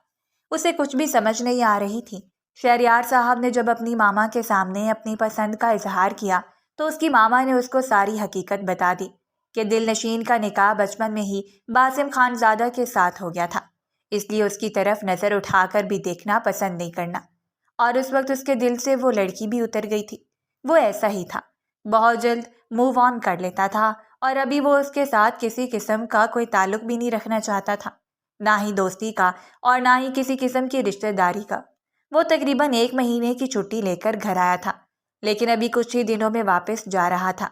اسے کچھ بھی سمجھ نہیں آ رہی تھی۔ شہریار صاحب نے جب اپنی ماما کے سامنے اپنی پسند کا اظہار کیا تو اس کی ماما نے اس کو ساری حقیقت بتا دی کہ دل نشین کا نکاح بچپن میں ہی باسم خان زادہ کے ساتھ ہو گیا تھا، اس لیے اس کی طرف نظر اٹھا کر بھی دیکھنا پسند نہیں کرنا، اور اس وقت اس کے دل سے وہ لڑکی بھی اتر گئی تھی۔ وہ ایسا ہی تھا، بہت جلد موو آن کر لیتا تھا، اور ابھی وہ اس کے ساتھ کسی قسم کا کوئی تعلق بھی نہیں رکھنا چاہتا تھا، نہ ہی دوستی کا اور نہ ہی کسی قسم کی رشتہ داری کا۔ وہ تقریباً 1 مہینے کی چھٹی لے کر گھر آیا تھا، لیکن ابھی کچھ ہی دنوں میں واپس جا رہا تھا۔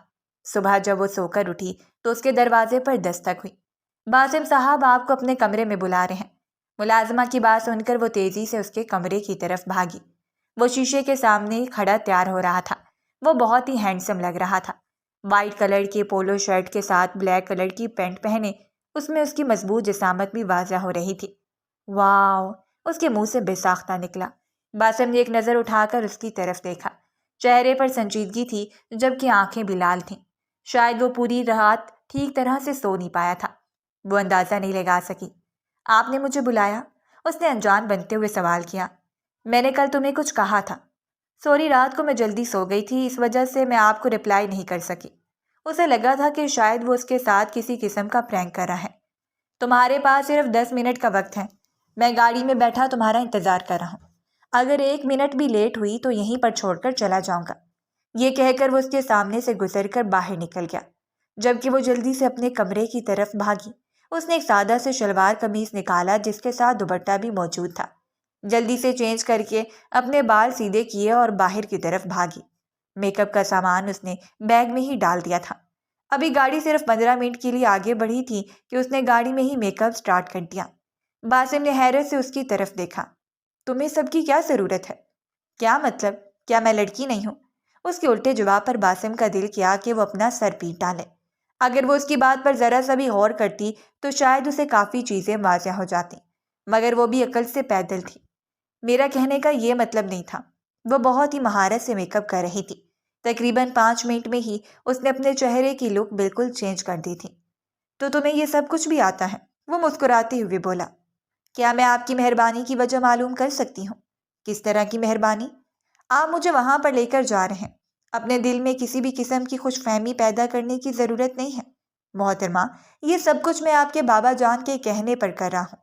صبح جب وہ سو کر اٹھی تو اس کے دروازے پر دستک ہوئی۔ باسم صاحب آپ کو اپنے کمرے میں بلا رہے ہیں۔ ملازمہ کی بات سن کر وہ تیزی سے اس کے کمرے کی طرف بھاگی۔ وہ شیشے کے سامنے کھڑا تیار ہو رہا تھا۔ وہ بہت ہی ہینڈسم لگ رہا تھا۔ وائٹ کلر کی پولو شرٹ کے ساتھ بلیک کلر کی پینٹ پہنے اس میں اس کی مضبوط جسامت بھی واضح ہو رہی تھی۔ واو! اس کے منہ سے بے ساختہ نکلا۔ باسم نے ایک نظر اٹھا کر اس کی طرف دیکھا۔ چہرے پر سنجیدگی تھی جبکہ آنکھیں بھی لال تھیں۔ شاید وہ پوری رات ٹھیک طرح سے سو نہیں پایا تھا۔ وہ اندازہ نہیں لگا سکی۔ آپ نے مجھے بلایا؟ اس نے انجان بنتے ہوئے سوال کیا۔ میں نے کل تمہیں کچھ کہا تھا۔ سوری، رات کو میں جلدی سو گئی تھی، اس وجہ سے میں آپ کو رپلائی نہیں کر سکی۔ اسے لگا تھا کہ شاید وہ اس کے ساتھ کسی قسم کا پرینک کر رہا ہے۔ تمہارے پاس صرف 10 منٹ کا وقت ہے۔ میں گاڑی میں بیٹھا تمہارا انتظار کر رہا ہوں۔ اگر 1 منٹ بھی لیٹ ہوئی تو یہیں پر چھوڑ کر چلا جاؤں گا۔ یہ کہہ کر وہ اس کے سامنے سے گزر کر باہر نکل گیا۔ جبکہ وہ جلدی سے اپنے کمرے کی طرف بھاگی۔ اس نے ایک سادہ سے شلوار قمیص نکالا جس کے ساتھ دوپٹہ بھی موجود تھا۔ جلدی سے چینج کر کے اپنے بال سیدھے کیے اور باہر کی طرف بھاگی۔ میک اپ کا سامان اس نے بیگ میں ہی ڈال دیا تھا۔ ابھی گاڑی صرف 15 منٹ کے لیے آگے بڑھی تھی کہ اس نے گاڑی میں ہی میک اپ سٹارٹ کر دیا۔ باسم نے حیرت سے اس کی طرف دیکھا۔ تمہیں سب کی کیا ضرورت ہے؟ کیا مطلب؟ کیا میں لڑکی نہیں ہوں؟ اس کے الٹے جواب پر باسم کا دل کیا کہ وہ اپنا سر پیٹ ڈالے۔ اگر وہ اس کی بات پر ذرا سا بھی غور کرتی تو شاید اسے کافی چیزیں واضح ہو جاتی، مگر وہ بھی عقل سے پیدل تھی۔ میرا کہنے کا یہ مطلب نہیں تھا۔ وہ بہت ہی مہارت سے میک اپ کر رہی تھی۔ تقریباً 5 منٹ میں ہی اس نے اپنے چہرے کی لک بالکل چینج کر دی تھی۔ تو تمہیں یہ سب کچھ بھی آتا ہے؟ وہ مسکراتے ہوئے بولا۔ کیا میں آپ کی مہربانی کی وجہ معلوم کر سکتی ہوں؟ کس طرح کی مہربانی؟ آپ مجھے وہاں پر لے کر جا رہے ہیں۔ اپنے دل میں کسی بھی قسم کی خوش فہمی پیدا کرنے کی ضرورت نہیں ہے۔ محترمہ، یہ سب کچھ میں آپ کے بابا جان کے کہنے پر کر رہا ہوں۔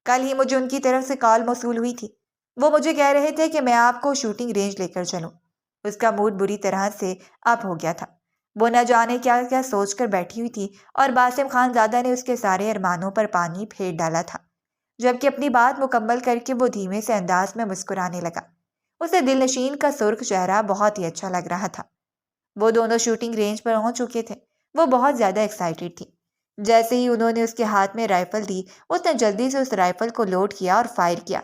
کل ہی مجھے ان کی طرف سے کال موصول ہوئی تھی۔ وہ مجھے کہہ رہے تھے کہ میں آپ کو شوٹنگ رینج لے کر چلوں۔ اس کا موڈ بری طرح سے اپ ہو گیا تھا۔ وہ نہ جانے کیا کیا سوچ کر بیٹھی ہوئی تھی اور باسم خان زادہ نے اس کے سارے ارمانوں پر پانی پھیر ڈالا تھا۔ جبکہ اپنی بات مکمل کر کے وہ دھیمے سے انداز میں مسکرانے لگا۔ اسے دل نشین کا سرخ چہرہ بہت ہی اچھا لگ رہا تھا۔ وہ دونوں شوٹنگ رینج پر پہنچ چکے تھے۔ وہ بہت زیادہ ایکسائٹیڈ تھی۔ جیسے ہی انہوں نے اس کے ہاتھ میں رائفل دی، اس نے جلدی سے اس رائفل کو لوڈ کیا اور فائر کیا۔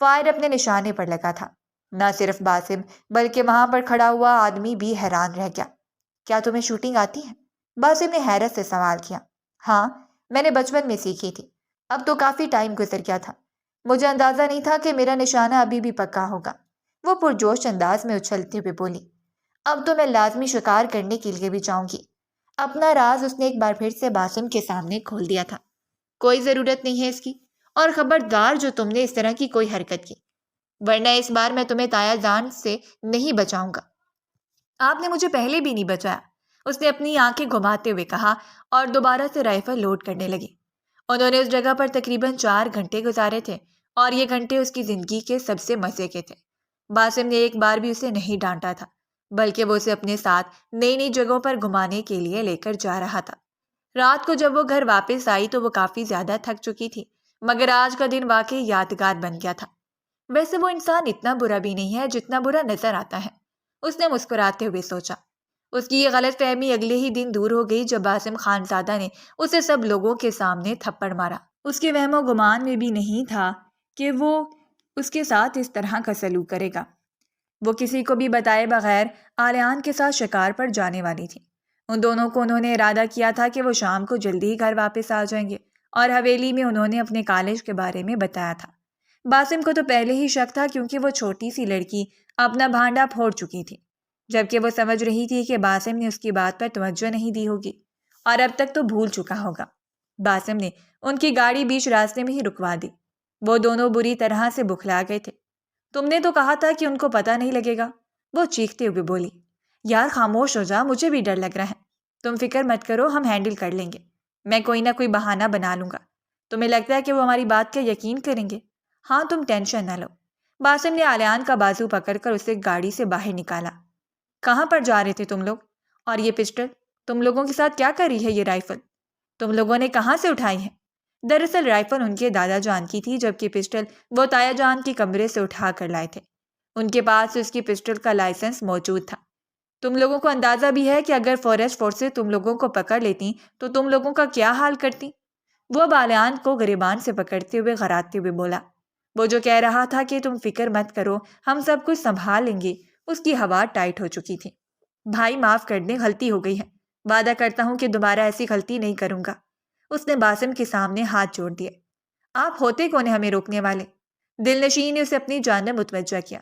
فائر اپنے نشانے پر لگا تھا۔ نہ صرف باسم بلکہ وہاں پر کھڑا ہوا آدمی بھی حیران رہ گیا۔ کیا تمہیں شوٹنگ آتی ہے؟ باسم نے حیرت سے سوال کیا۔ ہاں، میں نے بچپن میں سیکھی تھی۔ اب تو کافی ٹائم گزر گیا تھا۔ مجھے اندازہ نہیں تھا کہ میرا نشانہ ابھی بھی پکا ہوگا۔ وہ پرجوش انداز میں اچھلتے ہوئے بولی۔ اب تو میں لازمی شکار کرنے کے لیے بھی جاؤں گی۔ اپنا راز اس نے ایک بار پھر سے باسم کے سامنے کھول دیا تھا۔ کوئی ضرورت نہیں ہے اس کی، اور خبردار جو تم نے اس طرح کی کوئی حرکت کی، ورنہ اس بار میں تمہیں تایا جان سے نہیں بچاؤں گا۔ آپ نے مجھے پہلے بھی نہیں بچایا، اس نے اپنی آنکھیں گھماتے ہوئے کہا اور دوبارہ سے رائفل لوڈ کرنے لگی۔ انہوں نے اس جگہ پر تقریباً 4 گھنٹے گزارے تھے اور یہ گھنٹے اس کی زندگی کے سب سے مزے کے تھے۔ باسم نے ایک بار بھی اسے نہیں ڈانٹا تھا، بلکہ وہ اسے اپنے ساتھ نئی نئی جگہوں پر گھمانے کے لیے لے کر جا رہا تھا۔ رات کو جب وہ گھر واپس آئی تو وہ کافی زیادہ تھک چکی تھی، مگر آج کا دن واقعی یادگار بن گیا تھا۔ ویسے وہ انسان اتنا برا بھی نہیں ہے جتنا برا نظر آتا ہے، اس نے مسکراتے ہوئے سوچا۔ اس کی یہ غلط فہمی اگلے ہی دن دور ہو گئی جب باسم خان زادہ نے اسے سب لوگوں کے سامنے تھپڑ مارا۔ اس کے وہم و گمان میں بھی نہیں تھا کہ وہ اس کے ساتھ اس طرح کا سلوک کرے گا۔ وہ کسی کو بھی بتائے بغیر آلیان کے ساتھ شکار پر جانے والی تھی۔ ان دونوں کو انہوں نے ارادہ کیا تھا کہ وہ شام کو جلدی ہی گھر واپس آ جائیں گے، اور حویلی میں انہوں نے اپنے کالج کے بارے میں بتایا تھا۔ باسم کو تو پہلے ہی شک تھا کیونکہ وہ چھوٹی سی لڑکی اپنا بھانڈا پھوڑ چکی تھی، جبکہ وہ سمجھ رہی تھی کہ باسم نے اس کی بات پر توجہ نہیں دی ہوگی اور اب تک تو بھول چکا ہوگا۔ باسم نے ان کی گاڑی بیچ راستے میں ہی رکوا دی۔ وہ دونوں بری طرح سے بکھلا گئے تھے۔ تم نے تو کہا تھا کہ ان کو پتہ نہیں لگے گا، وہ چیختے ہوئے بولی۔ یار خاموش ہو جا، مجھے بھی ڈر لگ رہا ہے۔ تم فکر مت کرو، ہم ہینڈل کر لیں گے۔ میں کوئی نہ کوئی بہانہ بنا لوں گا۔ تمہیں لگتا ہے کہ وہ ہماری بات کا یقین کریں گے؟ ہاں، تم ٹینشن نہ لو۔ باسم نے آلیان کا بازو پکڑ کر اسے گاڑی سے باہر نکالا۔ کہاں پر جا رہے تھے تم لوگ؟ اور یہ پسٹل تم لوگوں کے ساتھ کیا کر رہی ہے؟ یہ رائفل تم لوگوں نے کہاں سے اٹھائی ہے؟ دراصل رائفل ان کے دادا جان کی تھی، جبکہ پسٹل وہ تایا جان کے کمرے سے اٹھا کر لائے تھے۔ ان کے پاس اس کی پسٹل کا لائسنس موجود تھا۔ تم لوگوں کو اندازہ بھی ہے کہ اگر فوریسٹ فورسز تم لوگوں کو پکڑ لیتی تو تم لوگوں کا کیا حال کرتی؟ وہ بالیان کو گریبان سے پکڑتے ہوئے غراتے ہوئے بولا۔ وہ جو کہہ رہا تھا کہ تم فکر مت کرو، ہم سب کچھ سنبھال لیں گے، اس کی ہوا ٹائٹ ہو چکی تھی۔ بھائی معاف کر دیں، غلطی ہو گئی ہے، وعدہ کرتا ہوں کہ دوبارہ ایسی غلطی نہیں کروں گا۔ اس نے باسم کے سامنے ہاتھ جوڑ دیے۔ آپ ہوتے کون ہیں ہمیں روکنے والے؟ دل نشین نے اسے اپنی جانب متوجہ کیا۔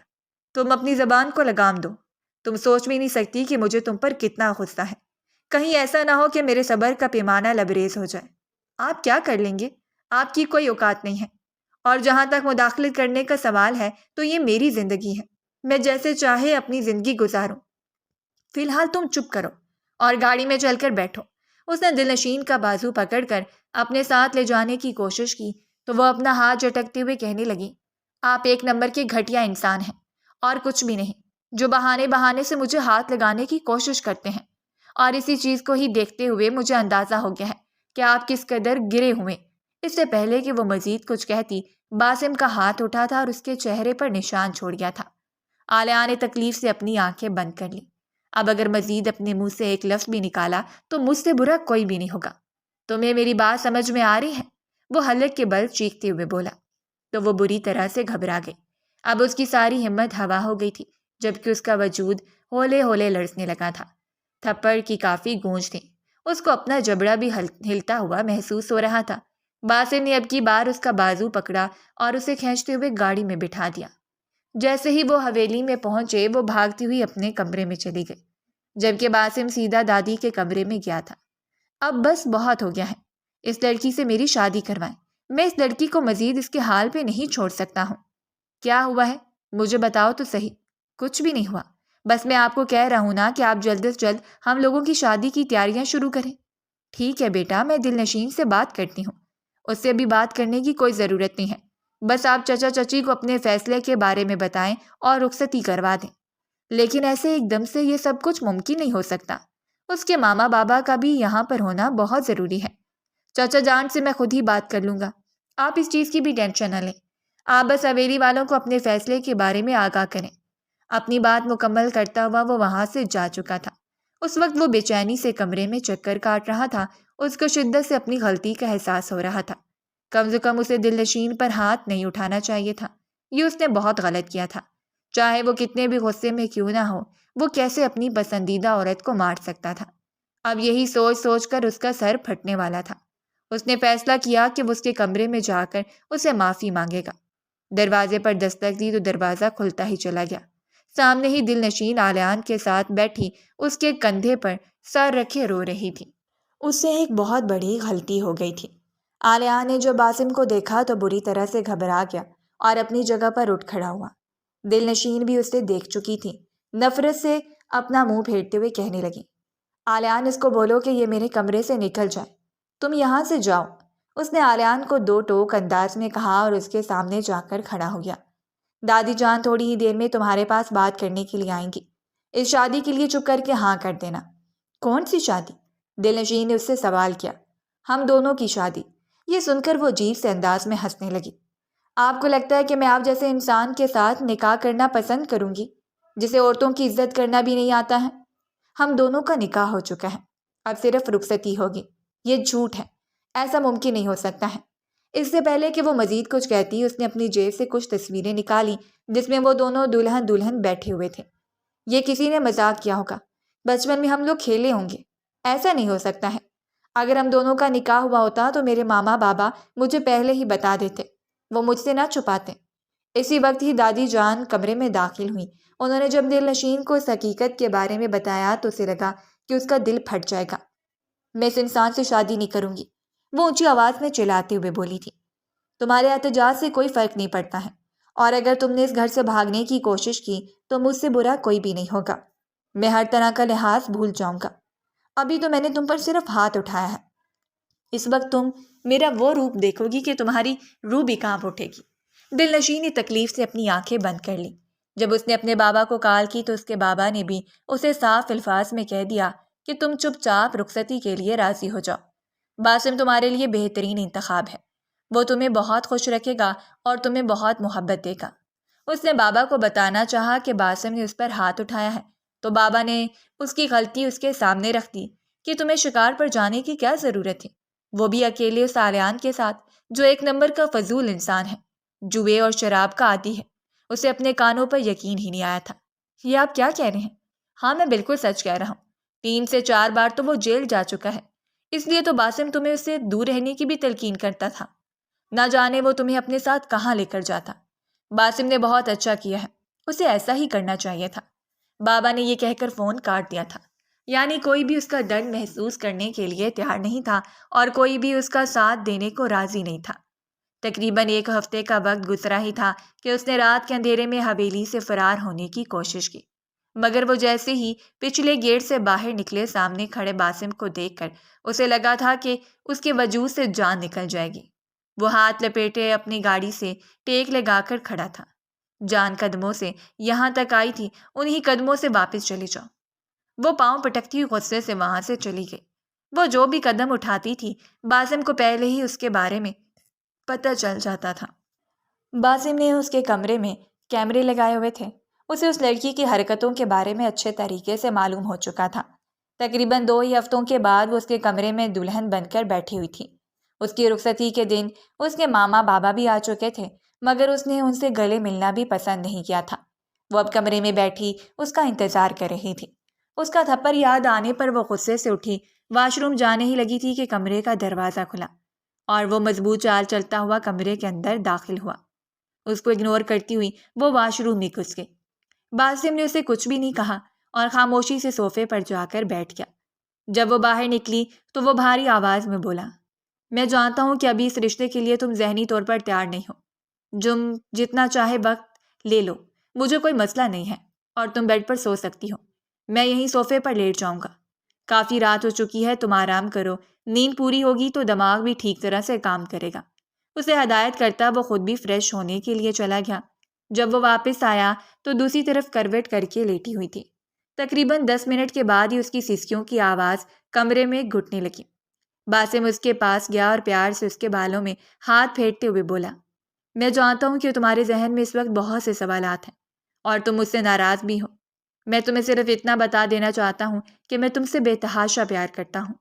تم اپنی زبان کو لگام دو، تم سوچ بھی نہیں سکتی کہ مجھے تم پر کتنا غصہ ہے۔ کہیں ایسا نہ ہو کہ میرے صبر کا پیمانہ لبریز ہو جائے۔ آپ کیا کر لیں گے؟ آپ کی کوئی اوقات نہیں ہے، اور جہاں تک مداخلت کرنے کا سوال ہے تو یہ میری زندگی ہے، میں جیسے چاہے اپنی زندگی گزاروں۔ فی الحال تم چپ کرو اور گاڑی میں چل کر بیٹھو۔ اس نے دل نشین کا بازو پکڑ کر اپنے ساتھ لے جانے کی کوشش کی تو وہ اپنا ہاتھ جھٹکتے ہوئے کہنے لگی، آپ ایک نمبر کے گھٹیا انسان ہیں اور کچھ بھی نہیں، جو بہانے سے مجھے ہاتھ لگانے کی کوشش کرتے ہیں۔ اور اسی چیز کو ہی دیکھتے ہوئے مجھے اندازہ ہو گیا ہے کہ آپ کس قدر گرے ہوئے۔ اس سے پہلے کہ وہ مزید کچھ کہتی، باسم کا ہاتھ اٹھا تھا اور اس کے چہرے پر نشان چھوڑ گیا تھا۔ عالیہ نے تکلیف سے اپنی آنکھیں بند کر لی۔ اب اگر مزید اپنے منہ سے ایک لفظ بھی نکالا تو مجھ سے برا کوئی بھی نہیں ہوگا۔ تمہیں میری بات سمجھ میں آ رہی ہے؟ وہ حلق کے بل چیختے ہوئے بولا۔ تو وہ بری طرح سے گھبرا گئی۔ اب اس کی ساری ہمت ہوا ہو گئی تھی، جبکہ اس کا وجود ہولے ہولے لرزنے لگا تھا۔ تھپڑ کی کافی گونج تھی، اس کو اپنا جبڑا بھی ہلتا ہوا محسوس ہو رہا تھا۔ باسم نے اب کی بار اس کا بازو پکڑا اور اسے کھینچتے ہوئے گاڑی میں بٹھا دیا۔ جیسے ہی وہ حویلی میں پہنچے وہ بھاگتی ہوئی اپنے کمرے میں چلی گئی، جبکہ باسم سیدھا دادی کے کمرے میں گیا تھا۔ اب بس بہت ہو گیا ہے، اس لڑکی سے میری شادی کروائیں، میں اس لڑکی کو مزید اس کے حال پہ نہیں چھوڑ سکتا ہوں۔ کیا ہوا ہے مجھے بتاؤ تو صحیح۔ کچھ بھی نہیں ہوا، بس میں آپ کو کہہ رہا ہوں نا کہ آپ جلد از جلد ہم لوگوں کی شادی کی تیاریاں شروع کریں۔ ٹھیک ہے بیٹا، میں دل نشین سے بات کرتی ہوں، اس سے بھی بات کرنے کی کوئی ضرورت نہیں ہے، بس آپ چچا چچی کو اپنے فیصلے کے بارے میں بتائیں اور رخصتی کروا دیں۔ لیکن ایسے ایک دم سے یہ سب کچھ ممکن نہیں ہو سکتا، اس کے ماما بابا کا بھی یہاں پر ہونا بہت ضروری ہے۔ چچا جان سے میں خود ہی بات کر لوں گا، آپ اس چیز کی بھی ٹینشن نہ لیں، آپ بس حویلی والوں کو اپنے فیصلے کے بارے میں آگاہ کریں۔ اپنی بات مکمل کرتا ہوا وہ وہاں سے جا چکا تھا۔ اس وقت وہ بے چینی سے کمرے میں چکر کاٹ رہا تھا، اس کو شدت سے اپنی غلطی کا احساس ہو رہا تھا۔ کم سے کم اسے دل نشین پر ہاتھ نہیں اٹھانا چاہیے تھا، یہ اس نے بہت غلط کیا تھا۔ چاہے وہ کتنے بھی غصے میں کیوں نہ ہو، وہ کیسے اپنی پسندیدہ عورت کو مار سکتا تھا؟ اب یہی سوچ سوچ کر اس کا سر پھٹنے والا تھا۔ اس نے فیصلہ کیا کہ وہ اس کے کمرے میں جا کر اسے معافی مانگے گا۔ دروازے پر دستک دی تو دروازہ کھلتا ہی چلا گیا۔ سامنے ہی دل نشین عالیان کے ساتھ بیٹھی اس کے کندھے پر سر رکھے رو رہی تھی۔ اس سے ایک بہت بڑی غلطی ہو گئی تھی۔ عالیہ نے جو باسم کو دیکھا تو بری طرح سے گھبرا گیا اور اپنی جگہ پر اٹھ کھڑا ہوا۔ دل نشین بھی اسے دیکھ چکی تھی، نفرت سے اپنا منہ پھیرتے ہوئے کہنے لگی، عالیان اس کو بولو کہ یہ میرے کمرے سے نکل جائے، تم یہاں سے جاؤ۔ اس نے عالیان کو دو ٹوک انداز میں کہا اور اس کے سامنے جا کر کھڑا ہو گیا۔ دادی جان تھوڑی ہی دیر میں تمہارے پاس بات کرنے کے لیے آئیں گی، اس شادی کے لیے چپ کر کے ہاں کر دینا۔ کون سی شادی؟ دل نشین نے اس سے سوال کیا۔ ہم دونوں کی شادی۔ یہ سن کر وہ عجیب سے انداز میں ہنسنے لگی۔ آپ کو لگتا ہے کہ میں آپ جیسے انسان کے ساتھ نکاح کرنا پسند کروں گی جسے عورتوں کی عزت کرنا بھی نہیں آتا ہے؟ ہم دونوں کا نکاح ہو چکا ہے، اب صرف رخصتی ہوگی۔ یہ جھوٹ ہے، ایسا ممکن نہیں ہو سکتا ہے۔ اس سے پہلے کہ وہ مزید کچھ کہتی اس نے اپنی جیب سے کچھ تصویریں نکالی جس میں وہ دونوں دلہن دلہن بیٹھے ہوئے تھے۔ یہ کسی نے مذاق کیا ہوگا، بچپن میں ہم لوگ کھیلے ہوں گے، ایسا نہیں ہو سکتا ہے۔ اگر ہم دونوں کا نکاح ہوا ہوتا تو میرے ماما بابا مجھے پہلے ہی بتا دیتے، وہ مجھ سے نہ چھپاتے۔ اسی وقت ہی دادی جان کمرے میں داخل ہوئی۔ انہوں نے جب دل نشین کو اس حقیقت کے بارے میں بتایا تو اسے لگا کہ اس کا دل پھٹ جائے گا۔ میں اس انسان سے شادی نہیں کروں گی، وہ اونچی آواز میں چلاتے ہوئے بولی تھی۔ تمہارے احتجاج سے کوئی فرق نہیں پڑتا ہے، اور اگر تم نے اس گھر سے بھاگنے کی کوشش کی تو مجھ سے برا کوئی بھی نہیں ہوگا۔ میں ہر طرح کا لحاظ بھول جاؤں گا۔ ابھی تو میں نے تم پر صرف ہاتھ اٹھایا ہے، اس وقت تم میرا وہ روپ دیکھو گی کہ تمہاری روح بھی کانپ اٹھے گی۔ دل نشین نے تکلیف سے اپنی آنکھیں بند کر لی۔ جب اس نے اپنے بابا کو کال کی تو اس کے بابا نے بھی اسے صاف الفاظ میں کہہ دیا کہ تم چپ چاپ رخصتی کے لیے راضی ہو جاؤ۔ باسم تمہارے لیے بہترین انتخاب ہے، وہ تمہیں بہت خوش رکھے گا اور تمہیں بہت محبت دے گا۔ اس نے بابا کو بتانا چاہا کہ باسم نے اس پر ہاتھ اٹھایا ہے، تو بابا نے اس کی غلطی اس کے سامنے رکھ دی کہ تمہیں شکار پر جانے کی کیا ضرورت ہے، وہ بھی اکیلے اس آریان کے ساتھ جو ایک نمبر کا فضول انسان ہے، جوئے اور شراب کا عادی ہے۔ اسے اپنے کانوں پر یقین ہی نہیں آیا تھا۔ یہ آپ کیا کہہ رہے ہیں؟ ہاں، میں بالکل سچ کہہ رہا ہوں۔ 3 سے 4 بار تو وہ جیل جا چکا ہے، اس لیے تو باسم تمہیں اس سے دور رہنے کی بھی تلقین کرتا تھا۔ نہ جانے وہ تمہیں اپنے ساتھ کہاں لے کر جاتا۔ باسم نے بہت اچھا کیا ہے، اسے ایسا ہی کرنا چاہیے تھا۔ بابا نے یہ کہہ کر فون کاٹ دیا تھا۔ یعنی کوئی بھی اس کا درد محسوس کرنے کے لیے تیار نہیں تھا اور کوئی بھی اس کا ساتھ دینے کو راضی نہیں تھا۔ تقریباً 1 ہفتے کا وقت گزرا ہی تھا کہ اس نے رات کے اندھیرے میں حویلی سے فرار ہونے کی کوشش کی، مگر وہ جیسے ہی پچھلے گیٹ سے باہر نکلے، سامنے کھڑے باسم کو دیکھ کر اسے لگا تھا کہ اس کے وجود سے جان نکل جائے گی۔ وہ ہاتھ لپیٹے اپنی گاڑی سے ٹیک لگا کر کھڑا تھا۔ جان قدموں سے یہاں تک آئی تھی، انہی قدموں سے واپس چلے جاؤ۔ وہ پاؤں پٹکتی ہوئی غصے سے وہاں سے چلی گئی۔ وہ جو بھی قدم اٹھاتی تھی، باسم کو پہلے ہی اس کے بارے میں پتہ چل جاتا تھا۔ باسم نے اس کے کمرے میں کیمرے لگائے ہوئے تھے۔ اسے اس لڑکی کی حرکتوں کے بارے میں اچھے طریقے سے معلوم ہو چکا تھا۔ تقریباً 2 ہی ہفتوں کے بعد وہ اس کے کمرے میں دلہن بن کر بیٹھی ہوئی تھی۔ اس کی رخصتی کے دن اس کے ماما بابا بھی آ چکے تھے، مگر اس نے ان سے گلے ملنا بھی پسند نہیں کیا تھا۔ وہ اب کمرے میں بیٹھی اس کا انتظار کر رہی تھی۔ اس کا تھپڑ یاد آنے پر وہ غصے سے اٹھی، واش روم جانے ہی لگی تھی کہ کمرے کا دروازہ کھلا اور وہ مضبوط چال چلتا ہوا کمرے کے اندر داخل ہوا۔ اس کو اگنور کرتی ہوئی وہ واش روم میں گھس گئی۔ باسم نے اسے کچھ بھی نہیں کہا اور خاموشی سے صوفے پر جا کر بیٹھ گیا۔ جب وہ باہر نکلی تو وہ بھاری آواز میں بولا، میں جانتا ہوں کہ ابھی اس رشتے کے لیے تم ذہنی طور پر تیار نہیں ہو۔ تم جتنا چاہے وقت لے لو، مجھے کوئی مسئلہ نہیں ہے اور تم بیڈ پر سو سکتی ہو۔ میں یہیں صوفے پر لیٹ جاؤں گا۔ کافی رات ہو چکی ہے، تم آرام کرو، نیند پوری ہوگی تو دماغ بھی ٹھیک طرح سے کام کرے گا۔ اسے ہدایت کرتا وہ خود بھی فریش ہونے کے لیے چلا گیا۔ جب وہ واپس آیا تو دوسری طرف کروٹ کر کے لیٹی ہوئی تھی۔ تقریباً 10 منٹ کے بعد ہی اس کی سسکیوں کی آواز کمرے میں گھٹنے لگی۔ باسم اس کے پاس گیا اور پیار سے اس کے بالوں میں ہاتھ پھیرتے ہوئے بولا، میں جانتا ہوں کہ تمہارے ذہن میں اس وقت بہت سے سوالات ہیں اور تم مجھ سے ناراض بھی ہو۔ میں تمہیں صرف اتنا بتا دینا چاہتا ہوں کہ میں تم سے بے تحاشا پیار کرتا ہوں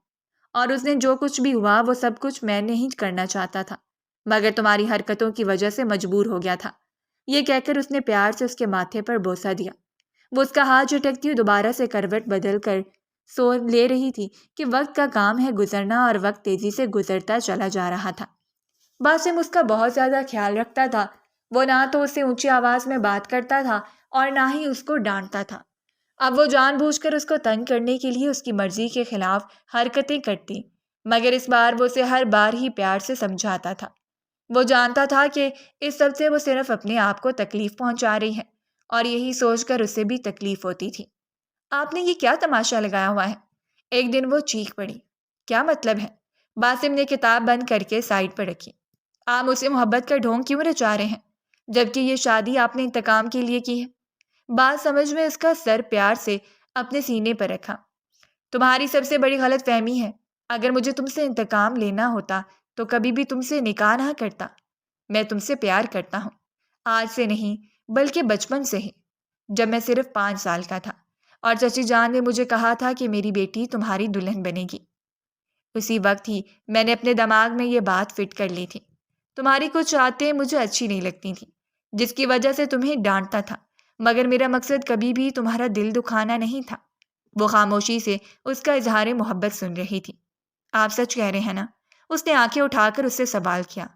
اور اس نے جو کچھ بھی ہوا وہ سب کچھ میں نہیں کرنا چاہتا تھا، مگر تمہاری حرکتوں کی وجہ سے مجبور ہو گیا تھا۔ یہ کہہ کر اس نے پیار سے اس کے ماتھے پر بوسہ دیا۔ وہ اس کا ہاتھ جھٹکتی ہوئی دوبارہ سے کروٹ بدل کر سو لے رہی تھی کہ وقت کا کام ہے گزرنا اور وقت تیزی سے گزرتا چلا جا رہا تھا۔ باسم اس کا بہت زیادہ خیال رکھتا تھا۔ وہ نہ تو اس سے اونچی آواز میں بات کرتا تھا اور نہ ہی اس کو ڈانٹتا تھا۔ اب وہ جان بوجھ کر اس کو تنگ کرنے کے لیے اس کی مرضی کے خلاف حرکتیں کرتی، مگر اس بار وہ اسے ہر بار ہی پیار سے سمجھاتا تھا۔ وہ جانتا تھا کہ اس سب سے وہ صرف اپنے آپ کو تکلیف پہنچا رہی ہے اور یہی سوچ کر اسے بھی تکلیف ہوتی تھی۔ آپ نے یہ کیا تماشا لگایا ہوا ہے؟ ایک دن وہ چیخ پڑی۔ کیا مطلب ہے؟ باسم نے کتاب بند کر کے سائڈ پر رکھی۔ آپ مجھ سے محبت کا ڈھونگ کیوں رچا رہے ہیں جبکہ یہ شادی آپ نے انتقام کے لیے کی ہے؟ بات سمجھ میں اس کا سر پیار سے اپنے سینے پر رکھا۔ تمہاری سب سے بڑی غلط فہمی ہے۔ اگر مجھے تم سے انتقام لینا ہوتا تو کبھی بھی تم سے نکاح نہ کرتا۔ میں تم سے پیار کرتا ہوں، آج سے نہیں بلکہ بچپن سے ہی، جب میں صرف 5 سال کا تھا اور چچی جان نے مجھے کہا تھا کہ میری بیٹی تمہاری دلہن بنے گی۔ اسی وقت ہی میں نے اپنے دماغ میں یہ بات فٹ کر لی تھی۔ تمہاری کچھ باتیں مجھے اچھی نہیں لگتی تھیں جس کی وجہ سے تمہیں ڈانٹتا تھا، مگر میرا مقصد کبھی بھی تمہارا دل دکھانا نہیں تھا۔ وہ خاموشی سے اس کا اظہار محبت سن رہی تھی۔ آپ سچ کہہ رہے ہیں نا؟ اس نے آنکھیں اٹھا کر اس سے سوال کیا۔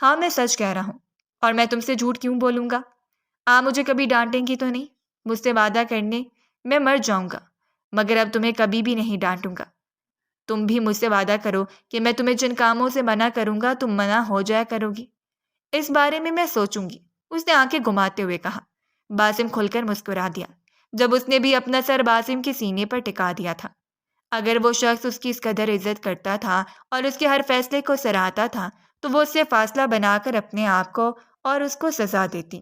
ہاں، میں سچ کہہ رہا ہوں اور میں تم سے جھوٹ کیوں بولوں گا؟ آپ مجھے کبھی ڈانٹیں گی تو نہیں؟ مجھ سے وعدہ کرنے میں مر جاؤں گا، مگر اب تمہیں کبھی بھی نہیں ڈانٹوں گا۔ تم بھی مجھ سے وعدہ کرو کہ میں تمہیں جن کاموں سے منع کروں گا تم منع ہو جایا کرو گی۔ اس بارے میں سوچوں گی، اس نے آنکھیں گھماتے ہوئے کہا۔ باسم کھل کر مسکرا دیا جب اس نے بھی اپنا سر باسم کے سینے پر ٹکا دیا تھا۔ اگر وہ شخص اس کی اس قدر عزت کرتا تھا اور اس کے ہر فیصلے کو سراہتا تھا تو وہ اس سے فاصلہ بنا کر اپنے آپ کو اور اس کو سزا دیتی۔